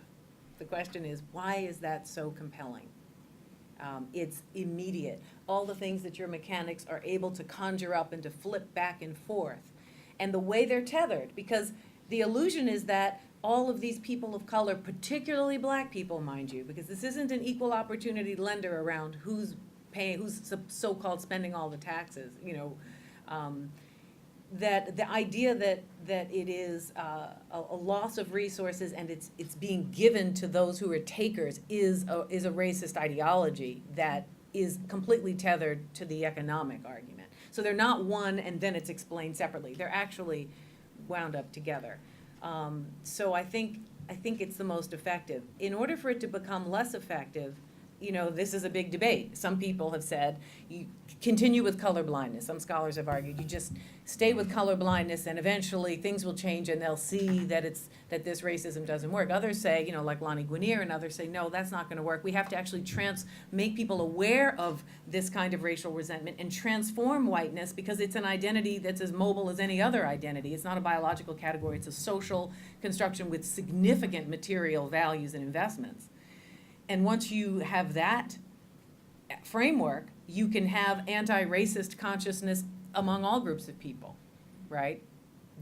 The question is, why is that so compelling? It's immediate. All the things that your mechanics are able to conjure up and to flip back and forth. And the way they're tethered, because the illusion is that all of these people of color, particularly black people, mind you, because this isn't an equal opportunity lender around who's paying, who's so-called spending all the taxes, that the idea that it is a loss of resources and it's being given to those who are takers is a racist ideology that is completely tethered to the economic argument. So they're not one and then it's explained separately. They're actually wound up together. So I think it's the most effective. In order for it to become less effective, this is a big debate. Some people have said, you continue with colorblindness. Some scholars have argued, you just stay with colorblindness and eventually things will change and they'll see that this racism doesn't work. Others say, like Lonnie Guinier and others say, no, that's not gonna work. We have to actually make people aware of this kind of racial resentment and transform whiteness because it's an identity that's as mobile as any other identity. It's not a biological category, it's a social construction with significant material values and investments. And once you have that framework, you can have anti-racist consciousness among all groups of people, right?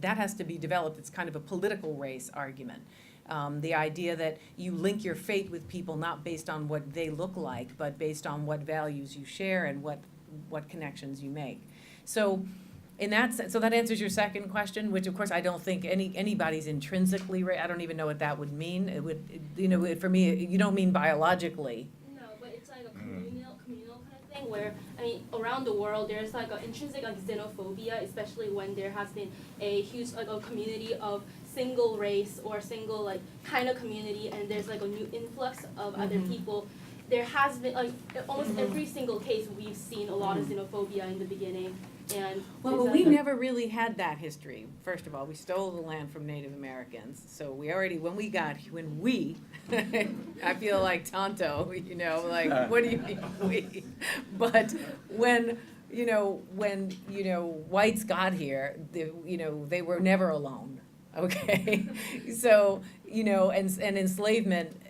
That has to be developed. It's kind of a political race argument. The idea that you link your fate with people not based on what they look like, but based on what values you share and what connections you make. So in that sense, so that answers your second question, which of course I don't think anybody's intrinsically, I don't even know what that would mean. It would, for me, you don't mean biologically. No, but it's like a communal kind of thing where, I mean, around the world, there's like an intrinsic like xenophobia, especially when there has been a huge like a community of single race or single like kind of community, and there's like a new influx of other people. There has been like almost every single case we've seen a lot of xenophobia in the begining, and Well, we never really had that history. First of all, we stole the land from Native Americans, so we already, when we, I feel like Tonto, you know, like, what do you mean we? But when, whites got here, they were never alone, okay? So, and enslavement,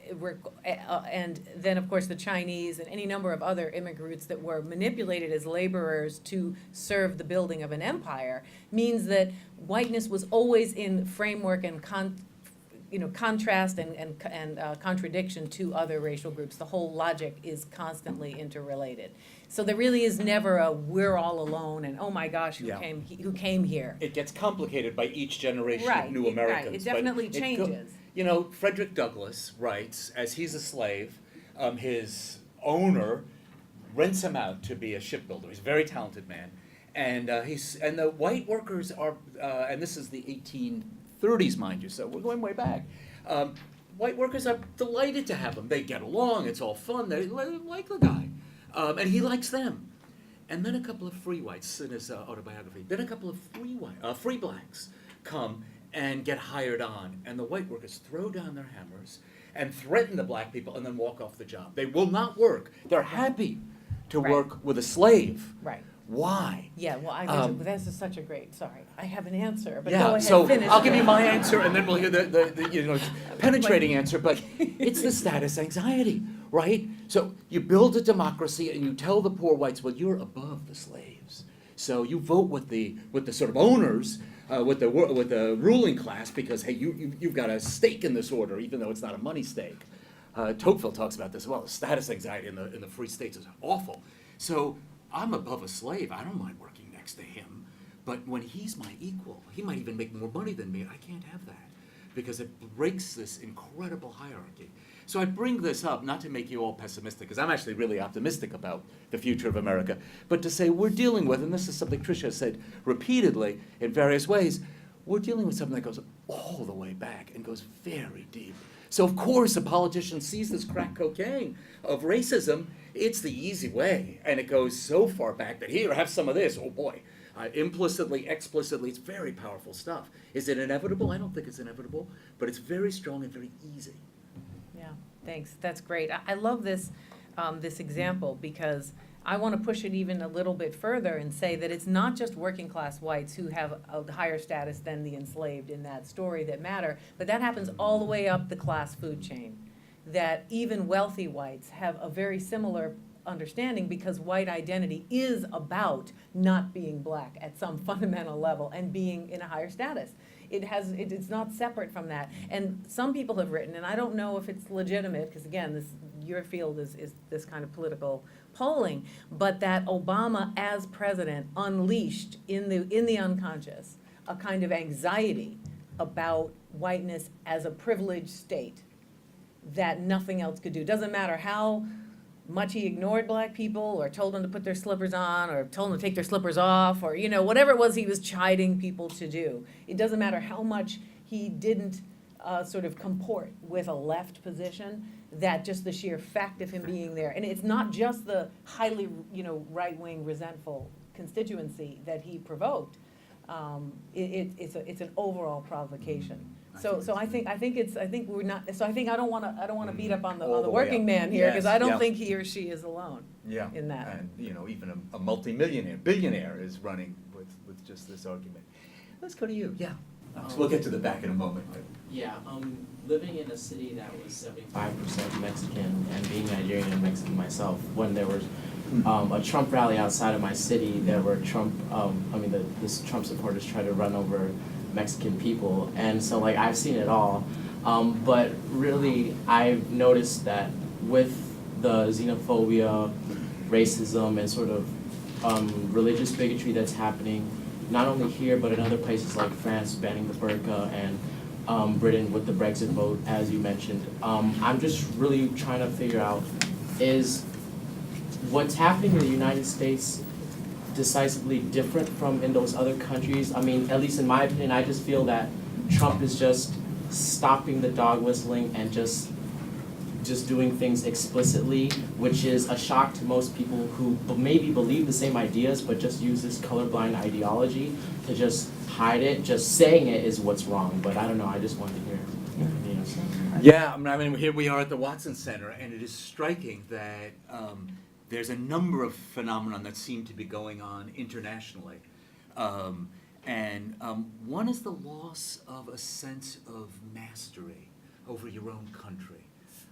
and then, of course, the Chinese and any number of other immigrants that were manipulated as laborers to serve the building of an empire, means that whiteness was always in framework and contrast and contradiction to other racial groups. The whole logic is constantly interrelated. So there really is never a we're all alone and oh my gosh, who Yeah. came here. It gets complicated by each generation Right, of new right, Americans. it definitely but changes. Frederick Douglass writes, as he's a slave, his owner rents him out to be a shipbuilder. He's a very talented man. And the white workers are, and this is the 1830s, mind you, so we're going way back. White workers are delighted to have him. They get along, it's all fun, they like the guy. And he likes them. And then a couple of free whites, in his autobiography, then a couple of free blacks come and get hired on. And the white workers throw down their hammers and threaten the black people and then walk off the job. They will not work. They're happy to Right. work with a slave. Right. Why? Yeah, well, that's just such a great, sorry, I have an answer, but go Yeah, ahead, so finish. I'll give you my answer and then we'll hear the penetrating answer, but it's the status anxiety, right? So you build a democracy and you tell the poor whites, well, you're above the slaves. So you vote with the sort of owners, with the ruling class, because hey, you've got a stake in this order, even though it's not a money stake. Tocqueville talks about this as well. The status anxiety in the free states is awful. So I'm above a slave. I don't mind working next to him. But when he's my equal, he might even make more money than me. I can't have that because it breaks this incredible hierarchy. So I bring this up not to make you all pessimistic, because I'm actually really optimistic about the future of America, but to say we're dealing with, and this is something Tricia has said repeatedly in various ways, we're dealing with something that goes all the way back and goes very deep. So of course a politician sees this crack cocaine of racism, it's the easy way, and it goes so far back that here, have some of this, oh boy. Implicitly, explicitly, it's very powerful stuff. Is it inevitable? I don't think it's inevitable, but it's very strong and very easy. Yeah, thanks, that's great. I love this, this example, because I want to push it even a little bit further and say that it's not just working class whites who have a higher status than the enslaved in that story that matter, but that happens all the way up the class food chain. That even wealthy whites have a very similar understanding, because white identity is about not being black at some fundamental level and being in a higher status. It's not separate from that. And some people have written, and I don't know if it's legitimate, because again, your field is this kind of political polling, but that Obama as president unleashed in the unconscious a kind of anxiety about whiteness as a privileged state that nothing else could do. Doesn't matter how much he ignored black people or told them to put their slippers on or told them to take their slippers off or, whatever it was he was chiding people to do. It doesn't matter how much he didn't sort of comport with a left position, that just the sheer fact of him being there. And it's not just the highly, right-wing resentful constituency that he provoked. It's an overall provocation. I think I don't wanna beat up on All the the way working up. man here, because I Yes, yeah. don't think he or she is alone Yeah. in that. And, even a multimillionaire, billionaire is running with just this argument. Let's go to you, yeah. We'll get to the back in a moment. but- Yeah, living in a city that was 75% Mexican and being Nigerian and Mexican myself, when there was a Trump rally outside of my city, there were Trump supporters try to run over Mexican people, and so I've seen it all, but really I've noticed that with the xenophobia, racism, and sort of religious bigotry that's happening, not only here but in other places like France banning the burqa and Britain with the Brexit vote, as you mentioned, I'm just really trying to figure out, is what's happening in the United States decisively different from in those other countries? I mean, at least in my opinion, I just feel that Trump is just stopping the dog whistling and just doing things explicitly, which is a shock to most people who maybe believe the same ideas but just use this colorblind ideology to just hide it. Just saying it is what's wrong, but I don't know, I just wanted to hear your opinions. Yeah, I mean, here we are at the Watson Center, and it is striking that there's a number of phenomena that seem to be going on internationally. One is the loss of a sense of mastery over your own country.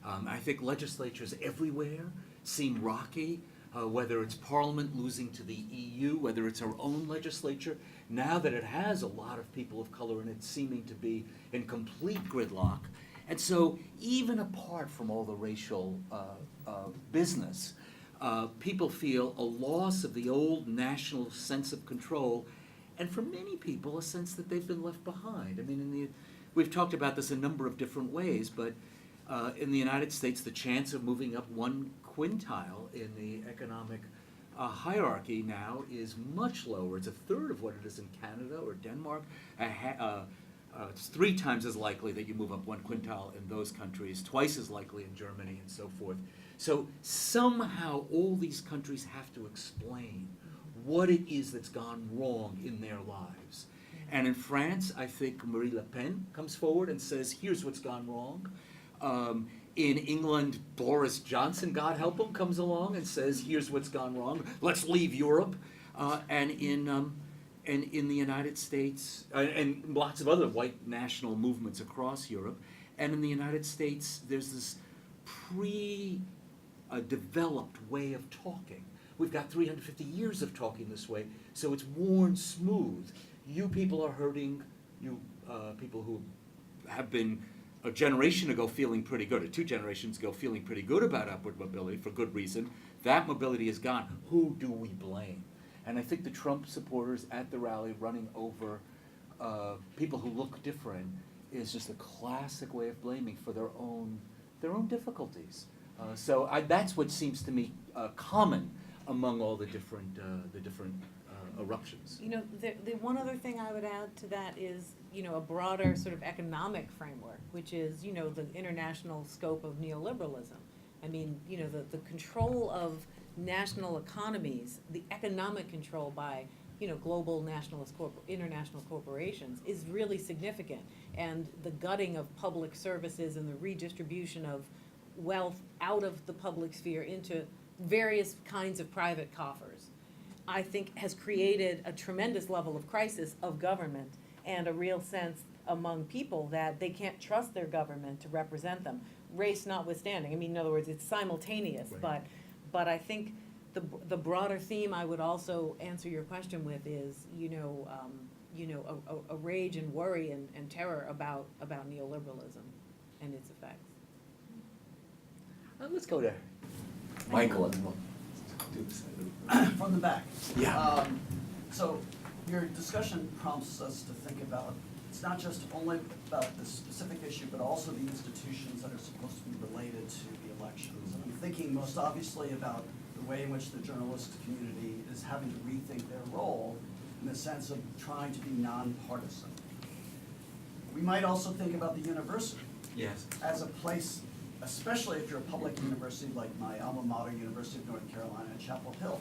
I think legislatures everywhere seem rocky, whether it's Parliament losing to the EU, whether it's our own legislature, now that it has a lot of people of color in it seeming to be in complete gridlock. And so even apart from all the racial business, people feel a loss of the old national sense of control, and for many people, a sense that they've been left behind. I mean, we've talked about this a number of different ways, but in the United States, the chance of moving up 1 quintile in the economic hierarchy now is much lower. It's a third of what it is in Canada or Denmark. It's 3 times as likely that you move up 1 quintile in those countries, twice as likely in Germany and so forth. So somehow all these countries have to explain what it is that's gone wrong in their lives. And in France, I think Marine Le Pen comes forward and says, here's what's gone wrong. In England, Boris Johnson, God help him, comes along and says, here's what's gone wrong. Let's leave Europe. And in the United States, and lots of other white national movements across Europe, and in the United States, there's this developed way of talking. We've got 350 years of talking this way, so it's worn smooth. You people are hurting, you people who have been a generation ago feeling pretty good, or 2 generations ago feeling pretty good about upward mobility for good reason. That mobility is gone. Who do we blame? And I think the Trump supporters at the rally running over people who look different is just a classic way of blaming for their own difficulties. So that's what seems to me common among all the different eruptions. You know, the one other thing I would add to that is, you know, a broader sort of economic framework, which is, you know, the international scope of neoliberalism. I mean, you know, the control of national economies, the economic control by, you know, global international corporations is really significant. And the gutting of public services and the redistribution of wealth out of the public sphere into various kinds of private coffers, I think has created a tremendous level of crisis of government and a real sense among people that they can't trust their government to represent them, race notwithstanding. I mean, in other words, it's simultaneous, Right. but I think the broader theme I would also answer your question with is, a rage and worry and terror about neoliberalism and its effects. Let's go to Michael. And we'll do this. From the back. Yeah. So your discussion prompts us to think about, it's not just only about the specific issue, but also the institutions that are supposed to be related to the elections. And I'm thinking most obviously about the way in which the journalist community is having to rethink their role in the sense of trying to be nonpartisan. We might also think about the university Yes. as a place, especially if you're a public university like my alma mater, University of North Carolina at Chapel Hill,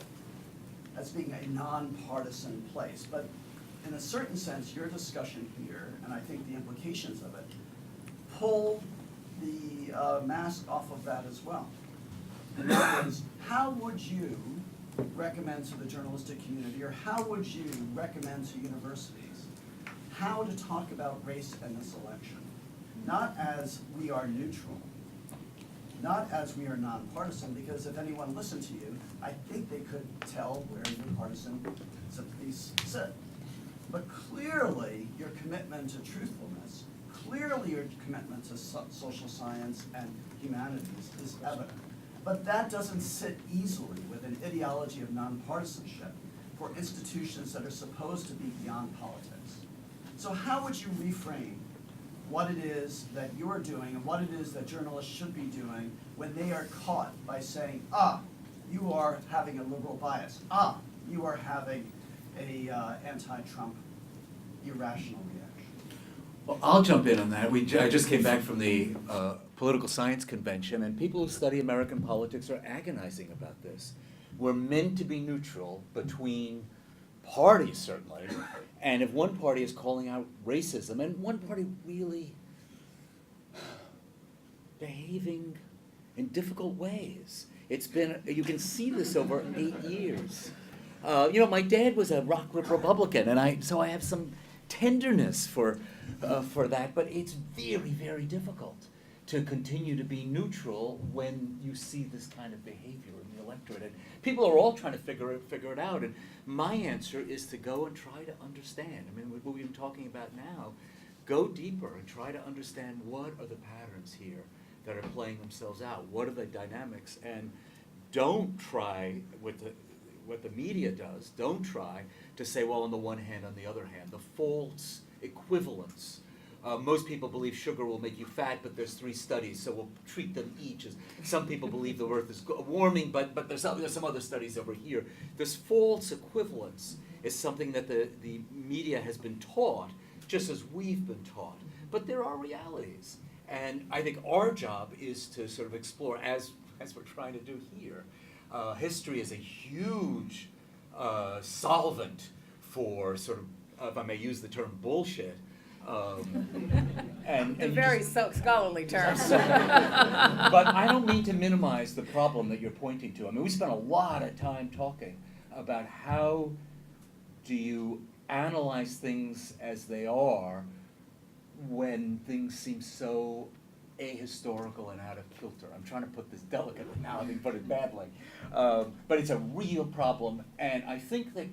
as being a nonpartisan place. But in a certain sense, your discussion here, and I think the implications of it, pull the mask off of that as well. And that is, how would you recommend to the journalistic community, or how would you recommend to universities, how to talk about race in this election? Not as we are neutral, not as we are nonpartisan, because if anyone listened to you, I think they could tell where your partisan sympathies sit. But clearly, your commitment to truthfulness, clearly your commitment to social science and humanities is evident. But that doesn't sit easily with an ideology of nonpartisanship for institutions that are supposed to be beyond politics. So how would you reframe what it is that you're doing and what it is that journalists should be doing when they are caught by saying, you are having a liberal bias. You are having a anti-Trump irrational reaction. Well, I'll jump in on that. I just came back from the political science convention, and people who study American politics are agonizing about this. We're meant to be neutral between parties, certainly, and if one party is calling out racism, and one party really behaving in difficult ways, you can see this over 8 years. My dad was a rock Republican, and so I have some tenderness for that, but it's very, very difficult to continue to be neutral when you see this kind of behavior in the electorate. And people are all trying to figure it out, and my answer is to go and try to understand. I mean, what we've been talking about now, go deeper and try to understand what are the patterns here that are playing themselves out, what are the dynamics, and don't try what the media does, don't try to say, well, on the one hand, on the other hand, the false equivalence. Most people believe sugar will make you fat, but there's 3 studies, so we'll treat them each as, some people believe the earth is warming, but there's some other studies over here. This false equivalence is something that the media has been taught, just as we've been taught. But there are realities. And I think our job is to sort of explore, as we're trying to do here. History is a huge solvent for sort of, if I may use the term, bullshit. And A you very just- scholarly term. But I don't mean to minimize the problem that you're pointing to. I mean, we spent a lot of time talking about how do you analyze things as they are when things seem so ahistorical and out of kilter. I'm trying to put this delicately now, I didn't put it badly. But it's a real problem, and I think that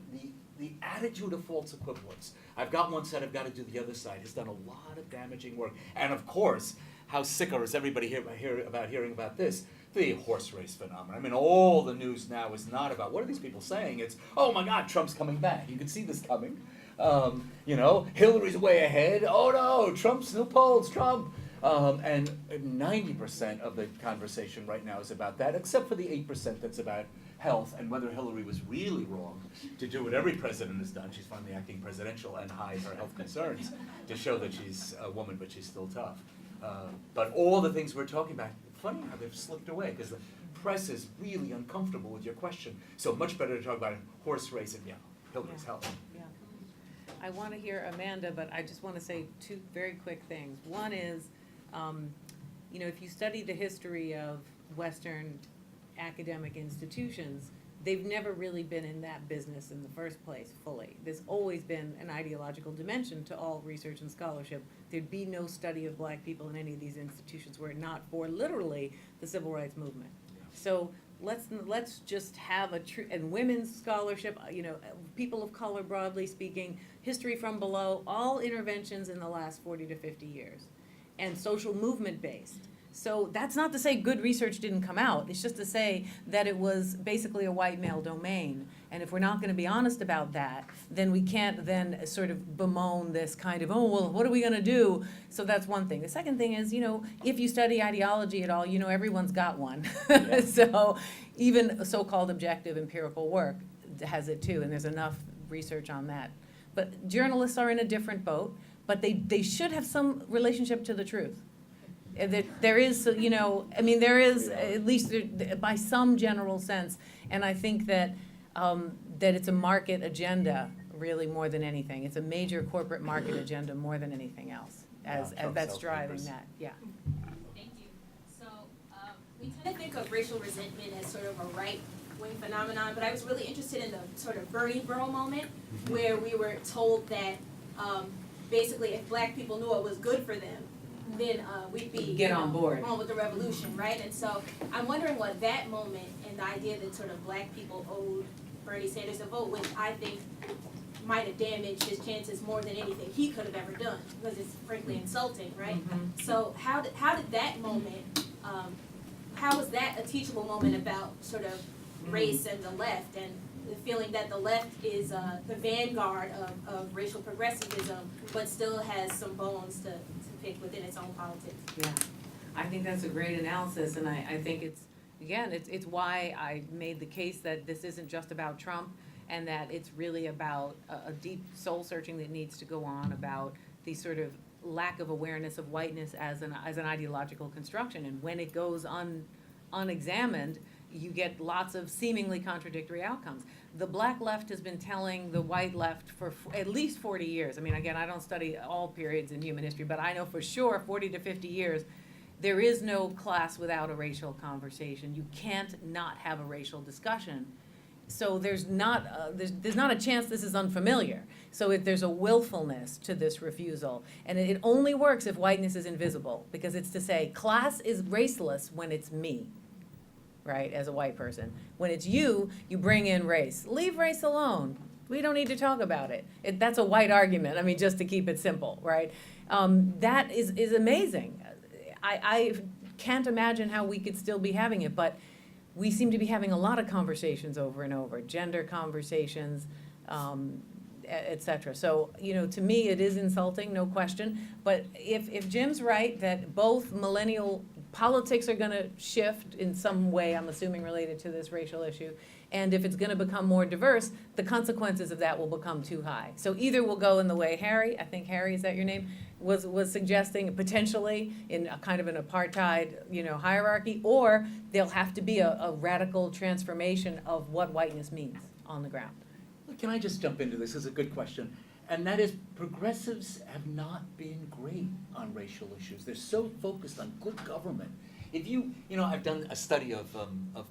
the attitude of false equivalence, I've got one side, I've got to do the other side, has done a lot of damaging work. And of course, how sick is everybody hearing about this? The horse race phenomenon. I mean, all the news now is not about, what are these people saying? It's, oh my God, Trump's coming back. You can see this coming. Hillary's way ahead. Oh no, Trump's new polls, Trump. And 90% of the conversation right now is about that, except for the 8% that's about health and whether Hillary was really wrong to do what every president has done. She's finally acting presidential and hide her health concerns to show that she's a woman, but she's still tough. But all the things we're talking about, funny how they've slipped away, because the press is really uncomfortable with your question. So much better to talk about a horse race and, Hillary's health. Yeah. I want to hear Amanda, but I just want to say 2 very quick things. One is, if you study the history of Western academic institutions, they've never really been in that business in the first place fully. There's always been an ideological dimension to all research and scholarship. There'd be no study of Black people in any of these institutions were it not for literally the civil rights movement. So let's just have and women's scholarship, people of color broadly speaking, history from below, all interventions in the last 40 to 50 years, and social movement based. So that's not to say good research didn't come out. It's just to say that it was basically a white male domain. And if we're not going to be honest about that, then we can't then sort of bemoan this kind of, what are we going to do? So that's one thing. The second thing is, if you study ideology at all, everyone's got one. Yeah. So even so-called objective empirical work has it too, and there's enough research on that. But journalists are in a different boat, but they should have some relationship to the truth. That there is, there is, at least by some general sense, and I think that that it's a market agenda really more than anything. It's a major corporate market agenda more than anything else, as Trump that's sells driving papers. that, yeah. Thank you. So, we tend to think of racial resentment as sort of a right-wing phenomenon, but I was really interested in the sort of Bernie Bro moment, where we were told that basically if Black people knew it was good for them, then we'd be Get on board. on with the revolution, right? And so I'm wondering what that moment and the idea that sort of Black people owed Bernie Sanders a vote, which I think might have damaged his chances more than anything he could have ever done, because it's frankly insulting, right? Mhm. So how did that moment, how was that a teachable moment about sort of race and the left, and the feeling that the left is the vanguard of racial progressivism, but still has some bones to pick within its own politics? Yeah, I think that's a great analysis, and I think it's again, it's why I made the case that this isn't just about Trump, and that it's really about a deep soul searching that needs to go on about the sort of lack of awareness of whiteness as an ideological construction. And when it goes unexamined, you get lots of seemingly contradictory outcomes. The black left has been telling the white left for at least 40 years. I mean, again, I don't study all periods in human history, but I know for sure 40 to 50 years, there is no class without a racial conversation. You can't not have a racial discussion. So there's not a chance this is unfamiliar. So if there's a willfulness to this refusal, and it only works if whiteness is invisible, because it's to say class is raceless when it's me, right, as a white person. When it's you, you bring in race. Leave race alone. We don't need to talk about it. That's a white argument, I mean, just to keep it simple, right? That is amazing. I can't imagine how we could still be having it, but we seem to be having a lot of conversations over and over, gender conversations, et cetera. So, you know, to me, it is insulting, no question. But if Jim's right that both millennial politics are going to shift in some way, I'm assuming related to this racial issue, and if it's going to become more diverse, the consequences of that will become too high. So either we'll go in the way Harry, I think Harry, is that your name, was suggesting, potentially in a kind of an apartheid, you know, hierarchy, or there'll have to be a radical transformation of what whiteness means on the ground. Can I just jump into this? This is a good question. And that is, progressives have not been great on racial issues. They're so focused on good government. If you know, I've done a study of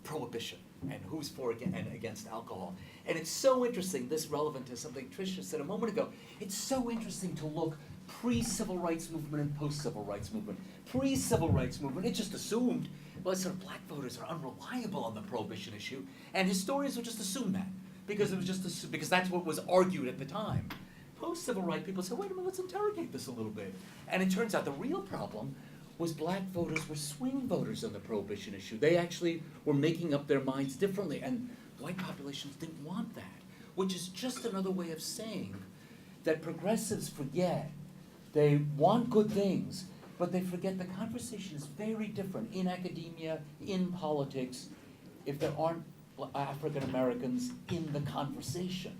prohibition and who's for and against alcohol. And it's so interesting, this relevant to something Tricia said a moment ago, it's so interesting to look pre-civil rights movement and post-civil rights movement. Pre-civil rights movement, it just assumed, well, sort of black voters are unreliable on the prohibition issue, and historians would just assume that, because it was just because that's what was argued at the time. Post-civil rights people said, wait a minute, let's interrogate this a little bit. And it turns out the real problem was black voters were swing voters on the prohibition issue. They actually were making up their minds differently, and white populations didn't want that, which is just another way of saying that progressives forget. They want good things, but they forget the conversation is very different in academia, in politics, if there aren't African Americans in the conversation.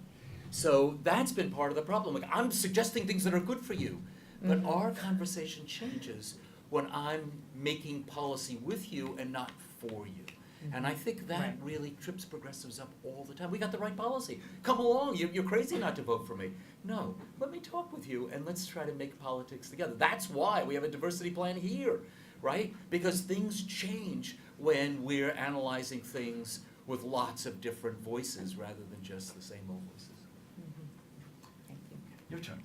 So that's been part of the problem. Like, I'm suggesting things that are good for you, but our conversation changes when I'm making policy with you and not for you. And I think that Right. really trips progressives up all the time. We got the right policy. Come along, you're crazy not to vote for me. No, let me talk with you and let's try to make politics together. That's why we have a diversity plan here, right? Because things change when we're analyzing things with lots of different voices rather than just the same old voices. Thank you. Your turn.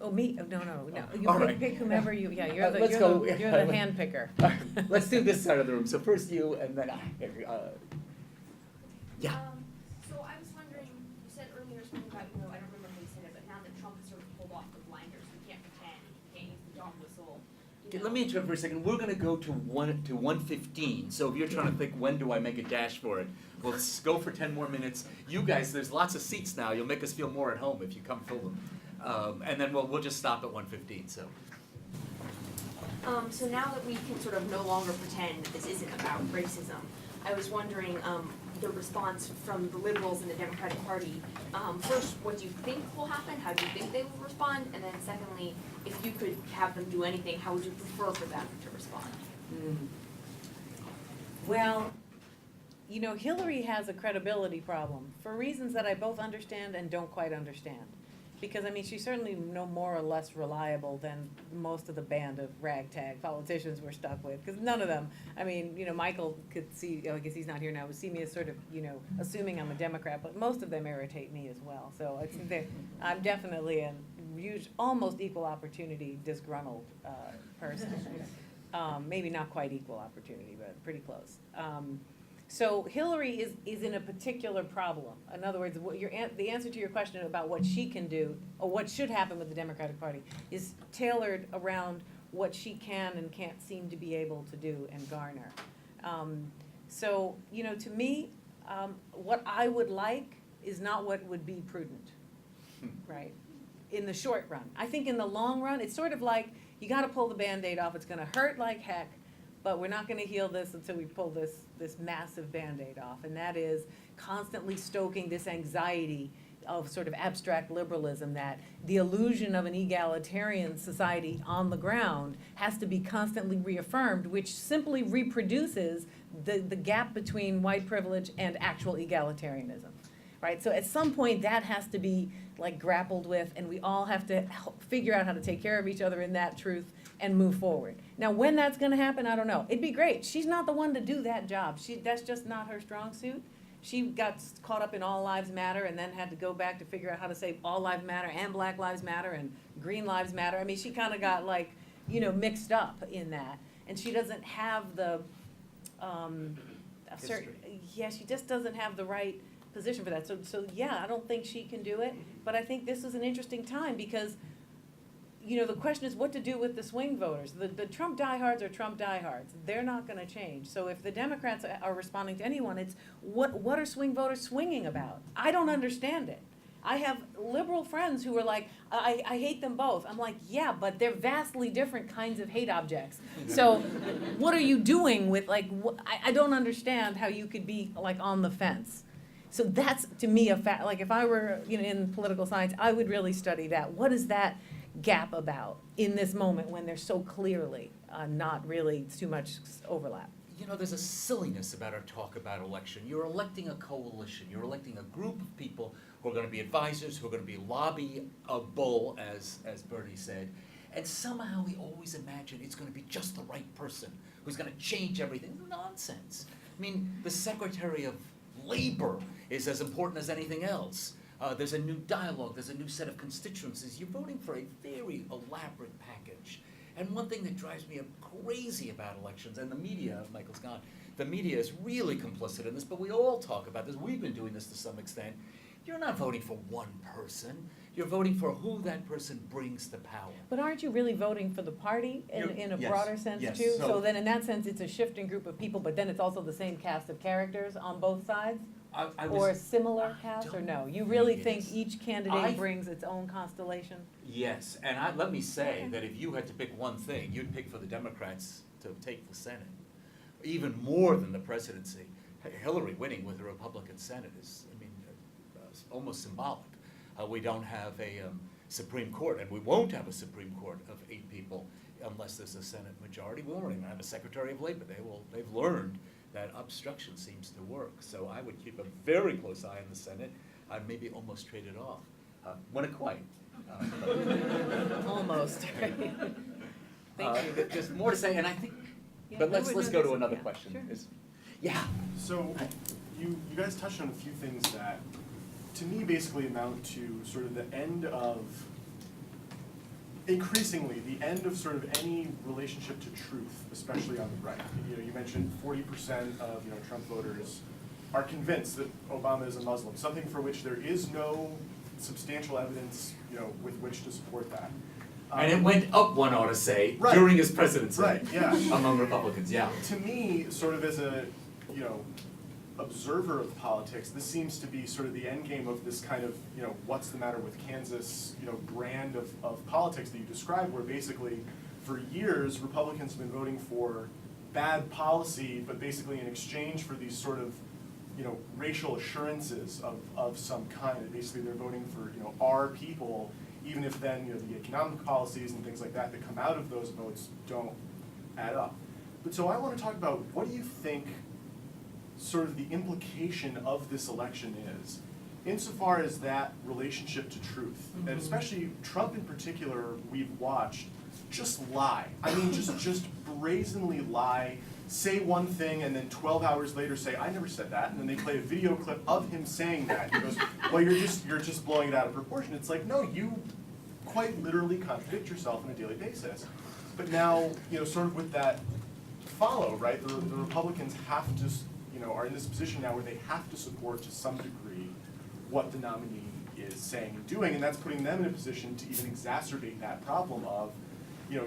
Oh, me? Oh, no. You All pick, right. pick whomever you, yeah, you're the, Let's you're go. the, you're the hand picker. All right, let's do this side of the room. So first you and then I. Yeah. So I was wondering, you said earlier something about, I don't remember how you said it, but now that Trump has sort of pulled off the blinders, we can't pretend, we can't use the dog whistle. Okay, let me interrupt for a second. We're gonna go to 1:15. So if you're trying to think, when do I make a dash for it? We'll go for 10 more minutes. You guys, there's lots of seats now. You'll make us feel more at home if you come fill them. And then we'll just stop at 1:15, so. So now that we can sort of no longer pretend that this isn't about racism, I was wondering, the response from the liberals and the Democratic Party. First, what do you think will happen? How do you think they will respond? And then secondly, if you could have them do anything, how would you prefer for them to respond? Well, you know, Hillary has a credibility problem for reasons that I both understand and don't quite understand. Because, I mean, she's certainly no more or less reliable than most of the band of ragtag politicians we're stuck with. Because none of them, I mean, you know, Michael could see, I guess he's not here now, would see me as sort of, you know, assuming I'm a Democrat, but most of them irritate me as well. So I think that I'm definitely an almost equal opportunity disgruntled person. Maybe not quite equal opportunity, but pretty close. So Hillary is in a particular problem. In other words, the answer to your question about what she can do, or what should happen with the Democratic Party, is tailored around what she can and can't seem to be able to do and garner. So, you know, to me, what I would like is not what would be prudent, right? In the short run. I think in the long run, it's sort of like, you gotta pull the Band-Aid off, it's gonna hurt like heck, but we're not gonna heal this until we pull this massive Band-Aid off, and that is constantly stoking this anxiety of sort of abstract liberalism, that the illusion of an egalitarian society on the ground has to be constantly reaffirmed, which simply reproduces the gap between white privilege and actual egalitarianism, right? So at some point, that has to be like grappled with, and we all have to figure out how to take care of each other in that truth and move forward. Now, when that's gonna happen, I don't know. It'd be great. She's not the one to do that job. That's just not her strong suit. She got caught up in All Lives Matter and then had to go back to figure out how to say All Lives Matter and Black Lives Matter and Green Lives Matter. I mean, she kind of got like, mixed up in that. And she doesn't have the, she just doesn't have the right position for that. So yeah, I don't think she can do it. But I think this is an interesting time because, the question is what to do with the swing voters. The Trump diehards are Trump diehards. They're not gonna change. So if the Democrats are responding to anyone, it's what are swing voters swinging about? I don't understand it. I have liberal friends who are like, I hate them both. I'm like, yeah, but they're vastly different kinds of hate objects. So what are you doing with, I don't understand how you could be like on the fence. So that's, to me, a fact. Like if I were, in political science, I would really study that. What is that gap about in this moment when there's so clearly not really too much overlap? There's a silliness about our talk about election. You're electing a coalition. You're electing a group of people who are going to be advisors, who are going to be lobbyable, as Bernie said. And somehow we always imagine it's going to be just the right person who's going to change everything. Nonsense. I mean, the Secretary of Labor is as important as anything else. There's a new dialogue, there's a new set of constituencies. You're voting for a very elaborate package. And one thing that drives me crazy about elections, and the media, Michael's gone, the media is really complicit in this, but we all talk about this. We've been doing this to some extent. You're not voting for one person. You're voting for who that person brings to power. But aren't you really voting for the party in a Yes, broader sense yes. too? So- So then in that sense, it's a shifting group of people, but then it's also the same cast of characters on both sides? I Or a was, similar cast, or don't no? You really think it think is. each I- candidate brings its own constellation? yes, and let me say that if you had to pick one thing, you'd pick for the Democrats to take the Senate, even more than the presidency. Hillary winning with the Republican Senate is, almost symbolic. We don't have a Supreme Court, and we won't have a Supreme Court of 8 people unless there's a Senate majority. We won't even have a Secretary of Labor. They've learned that obstruction seems to work. So I would keep a very close eye on the Senate. I'd maybe almost trade it off. Wouldn't quite. Almost, right? Thank you. There's more to say, and I think, Yeah, but no, let's no, go to this- another yeah, question. sure. Yeah. So, you guys touched on a few things that, to me, basically amount to sort of the end of, increasingly, the end of sort of any relationship to truth, especially on the right. You mentioned 40% of Trump voters are convinced that Obama is a Muslim, something for which there is no substantial evidence, with which to support that. And it went up, one ought to say, Right. during his presidency. Right, yeah. Among Republicans, yeah. To me, sort of as a, observer of politics, this seems to be sort of the end game of this kind of, what's the matter with Kansas, brand of politics that you described, where basically for years, Republicans have been voting for bad policy, but basically in exchange for these sort of, racial assurances of some kind. And basically they're voting for, our people, even if then, the economic policies and things like that that come out of those votes don't add up. But so I want to talk about, what do you think sort of the implication of this election is, insofar as that relationship to truth, and especially Trump in particular, we've watched just lie. I mean, just brazenly lie, say one thing, and then 12 hours later say, I never said that, and then they play a video clip of him saying that. He goes, well, you're just blowing it out of proportion. It's like, no, you quite literally contradict yourself on a daily basis. But now, sort of with that follow, right, the Republicans have to, are in this position now where they have to support to some degree what the nominee is saying and doing, and that's putting them in a position to even exacerbate that problem of,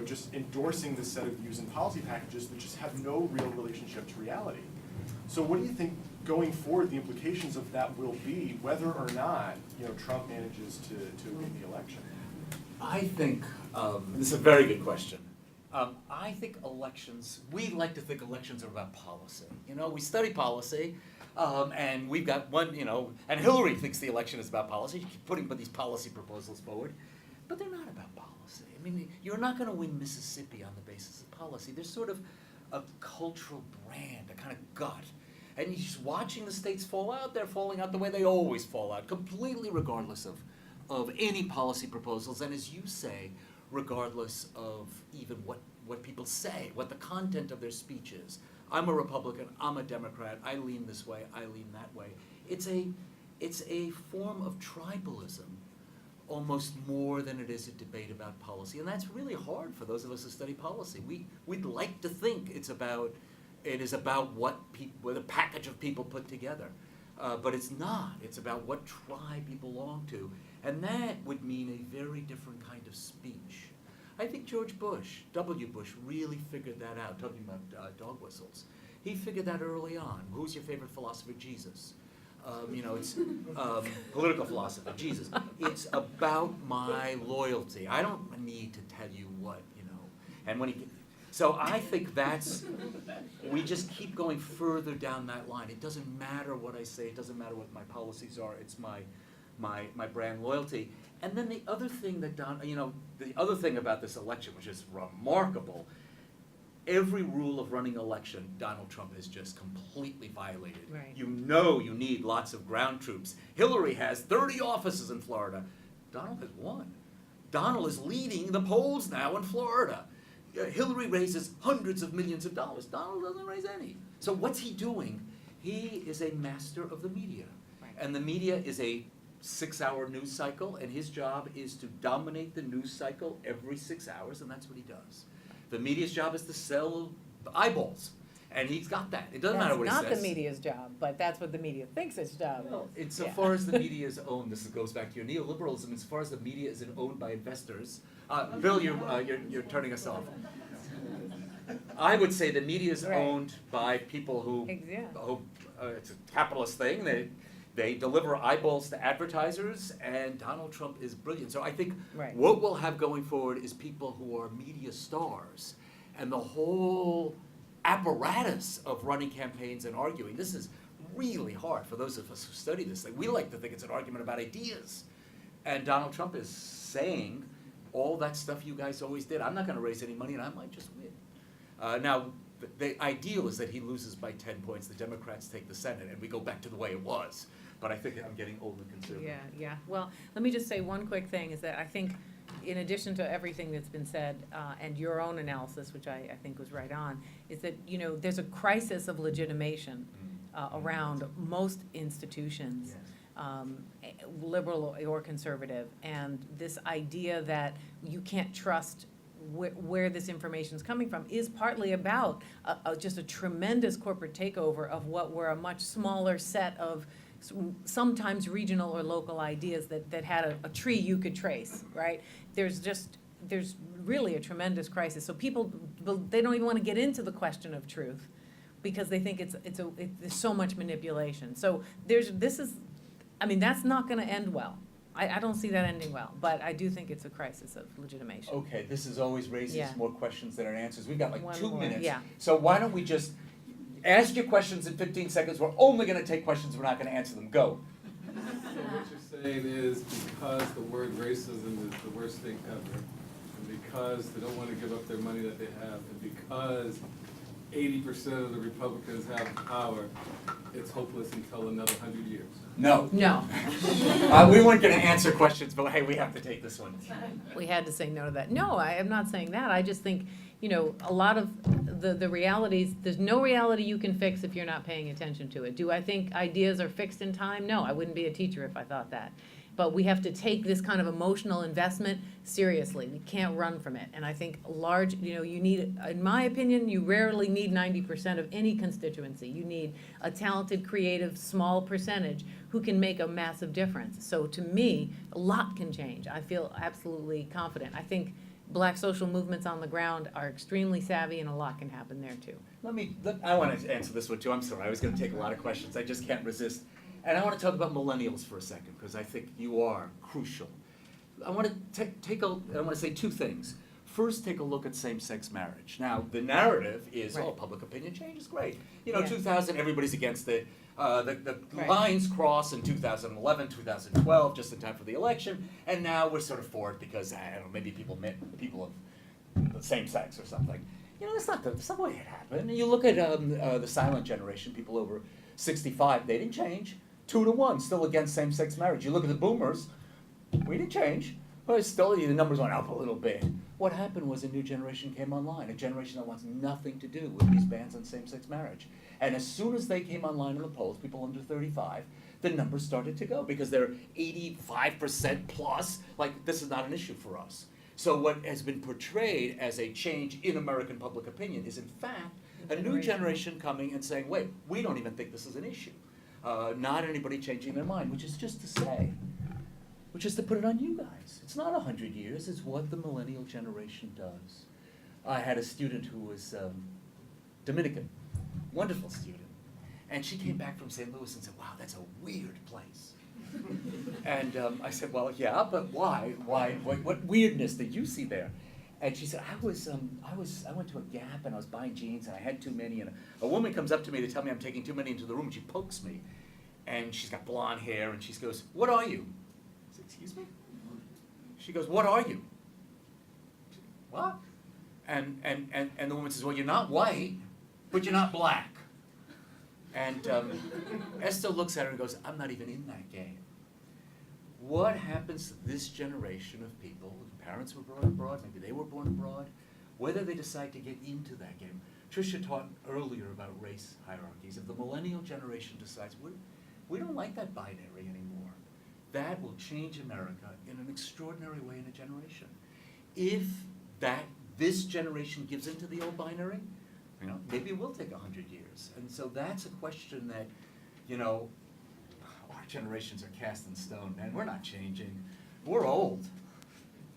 just endorsing this set of views and policy packages that just have no real relationship to reality. So what do you think going forward the implications of that will be, whether or not, Trump manages to win the election? I think, this is a very good question. I think elections, we like to think elections are about policy. You know, we study policy, and we've got one, you know, and Hillary thinks the election is about policy. She keeps putting these policy proposals forward, but they're not about policy. I mean, you're not going to win Mississippi on the basis of policy. There's sort of a cultural brand, a kind of gut. And you're just watching the states fall out, they're falling out the way they always fall out, completely regardless of any policy proposals, and as you say, regardless of even what people say, what the content of their speech is. I'm a Republican, I'm a Democrat, I lean this way, I lean that way. It's a form of tribalism, almost more than it is a debate about policy. And that's really hard for those of us who study policy. We'd like to think it is about what a package of people put together. But it's not. It's about what tribe you belong to. And that would mean a very different kind of speech. I think George Bush, W. Bush, really figured that out, talking about dog whistles. He figured that early on. Who's your favorite philosopher? Jesus. You know, it's political philosopher, Jesus. It's about my loyalty. I don't need to tell you what, you know. And when so I think we just keep going further down that line. It doesn't matter what I say, it doesn't matter what my policies are, it's my brand loyalty. And then the other thing the other thing about this election, which is remarkable, every rule of running election, Donald Trump has just completely violated. Right. You know you need lots of ground troops. Hillary has 30 offices in Florida. Donald has 1. Donald is leading the polls now in Florida. Hillary raises hundreds of millions of dollars. Donald doesn't raise any. So what's he doing? He is a master of the media. Right. And the media is a 6-hour news cycle, and his job is to dominate the news cycle every 6 hours, and that's what he does. The media's job is to sell eyeballs, and he's got that. It doesn't matter what he says. That's not the media's job, but that's what the media thinks its job is. Insofar as the media is owned, this goes back to your neoliberalism, insofar as the media is owned by investors. Bill, you're turning us off. I would say the media is Right. owned by people who Yeah. it's a capitalist thing. They deliver eyeballs to advertisers, and Donald Trump is brilliant. So I think Right. what we'll have going forward is people who are media stars, and the whole apparatus of running campaigns and arguing. This is really hard for those of us who study this thing. We like to think it's an argument about ideas. And Donald Trump is saying all that stuff you guys always did. I'm not going to raise any money, and I might just win. Now, the ideal is that he loses by 10 points, the Democrats take the Senate, and we go back to the way it was. But I think I'm getting old and conservative. Yeah. Well, let me just say one quick thing, is that I think in addition to everything that's been said, and your own analysis, which I think was right on, is that, you know, there's a crisis of legitimation around most institutions. Yes. Liberal or conservative, and this idea that you can't trust where this information is coming from is partly about just a tremendous corporate takeover of what were a much smaller set of sometimes regional or local ideas that had a tree you could trace, right? There's really a tremendous crisis. So people, they don't even want to get into the question of truth because they think there's so much manipulation. So that's not going to end well. I don't see that ending well, but I do think it's a crisis of legitimation. Okay, this is always raises Yeah. more questions than it answers. We've got like One 2 more, minutes. yeah. So why don't we just ask your questions in 15 seconds? We're only going to take questions. We're not going to answer them. Go. So what you're saying is because the word racism is the worst thing ever, and because they don't want to give up their money that they have, and because 80% of the Republicans have power, it's hopeless until another 100 years. No. No, We weren't going to answer questions, but hey, we have to take this one. we had to say no to that. No, I am not saying that. I just think, you know, a lot of the realities, there's no reality you can fix if you're not paying attention to it. Do I think ideas are fixed in time? No, I wouldn't be a teacher if I thought that. But we have to take this kind of emotional investment seriously. We can't run from it. And I think you need, in my opinion, you rarely need 90% of any constituency. You need a talented, creative, small percentage who can make a massive difference. So to me, a lot can change. I feel absolutely confident. I think Black social movements on the ground are extremely savvy, and a lot can happen there too. I want to answer this one too. I'm sorry. I was going to take a lot of questions. I just can't resist. And I want to talk about millennials for a second, because I think you are crucial. I want to say 2 things. first take a look at same-sex marriage. Now, the narrative is, oh, Right. public opinion change is great. You know, Yeah. 2000, everybody's against it. The Right. lines cross in 2011, 2012, just in time for the election, and now we're sort of for it because, I don't know, maybe people met people of the same sex or something. You know, that's not the way it happened. You look at the silent generation, people over 65, they didn't change. 2-1, still against same-sex marriage. You look at the boomers, we didn't change. But still, the numbers went up a little bit. What happened was a new generation came online, a generation that wants nothing to do with these bans on same-sex marriage. And as soon as they came online in the polls, people under 35, the numbers started to go because they're 85% plus. Like, this is not an issue for us. So what has been portrayed as a change in American public opinion is in fact a new generation coming and saying, wait, we don't even think this is an issue. Not anybody changing their mind, which is just to say, which is to put it on you guys. It's not 100 years, it's what the millennial generation does. I had a student who was Dominican, wonderful student. And she came back from St. Louis and said, wow, that's a weird place. And I said, well, yeah, but why? What weirdness did you see there? And she said, I went to a Gap and I was buying jeans and I had too many, and a woman comes up to me to tell me I'm taking too many into the room and she pokes me. And she's got blonde hair and she goes, what are you? I said, excuse me? She goes, what are you? What? And the woman says, well, you're not white, but you're not black. And Esther looks at her and goes, I'm not even in that game. What happens to this generation of people, whose parents were born abroad, maybe they were born abroad, whether they decide to get into that game? Tricia talked earlier about race hierarchies. If the millennial generation decides, we don't like that binary anymore, that will change America in an extraordinary way in a generation. If this generation gives into the old binary, you know, maybe it will take 100 years. And so that's a question that, you know, our generations are cast in stone, man. We're not changing. We're old.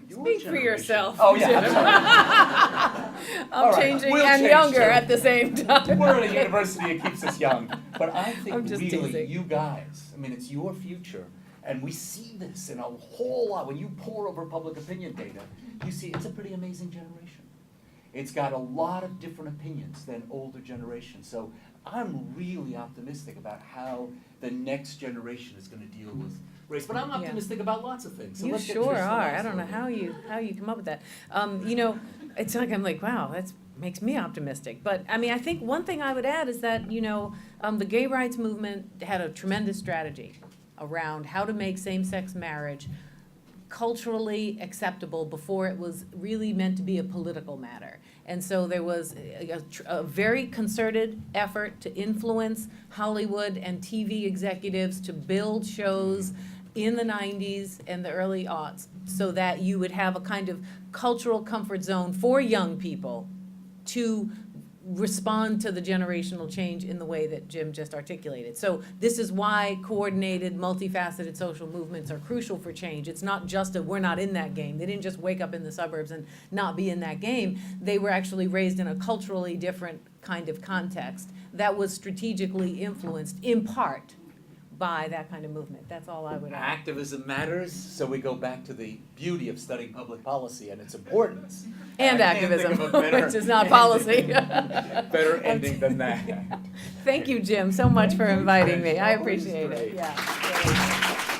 Your Speak for generation- yourself. Oh, yeah, I'm sorry. I'm All right, changing we'll and change younger too. at the same time. We're at a university, it keeps us young. But I think I'm just really, teasing. you guys, I mean, it's your future. And we see this in a whole lot. When you pore over public opinion data, you see it's a pretty amazing generation. It's got a lot of different opinions than older generations. So I'm really optimistic about how the next generation is going to deal with race. But I'm optimistic about lots of things. So You let's get sure Trish are. I last don't know one. how you come up with that. You know, it's like I'm like, wow, that makes me optimistic. But I mean, I think one thing I would add is that, you know, the gay rights movement had a tremendous strategy around how to make same-sex marriage culturally acceptable before it was really meant to be a political matter. And so there was a very concerted effort to influence Hollywood and TV executives to build shows in the 90s and the early aughts so that you would have a kind of cultural comfort zone for young people to respond to the generational change in the way that Jim just articulated. So this is why coordinated, multifaceted social movements are crucial for change. It's not just we're not in that game. They didn't just wake up in the suburbs and not be in that game. They were actually raised in a culturally different kind of context that was strategically influenced in part by that kind of movement. That's all I would add. Activism matters, so we go back to the beauty of studying public policy and its importance. And I can't think activism, of a better which is not ending- policy. Better ending than that. Thank you, Jim, so much for Thank you, inviting Trish. me. I Always appreciate it. great. Yeah.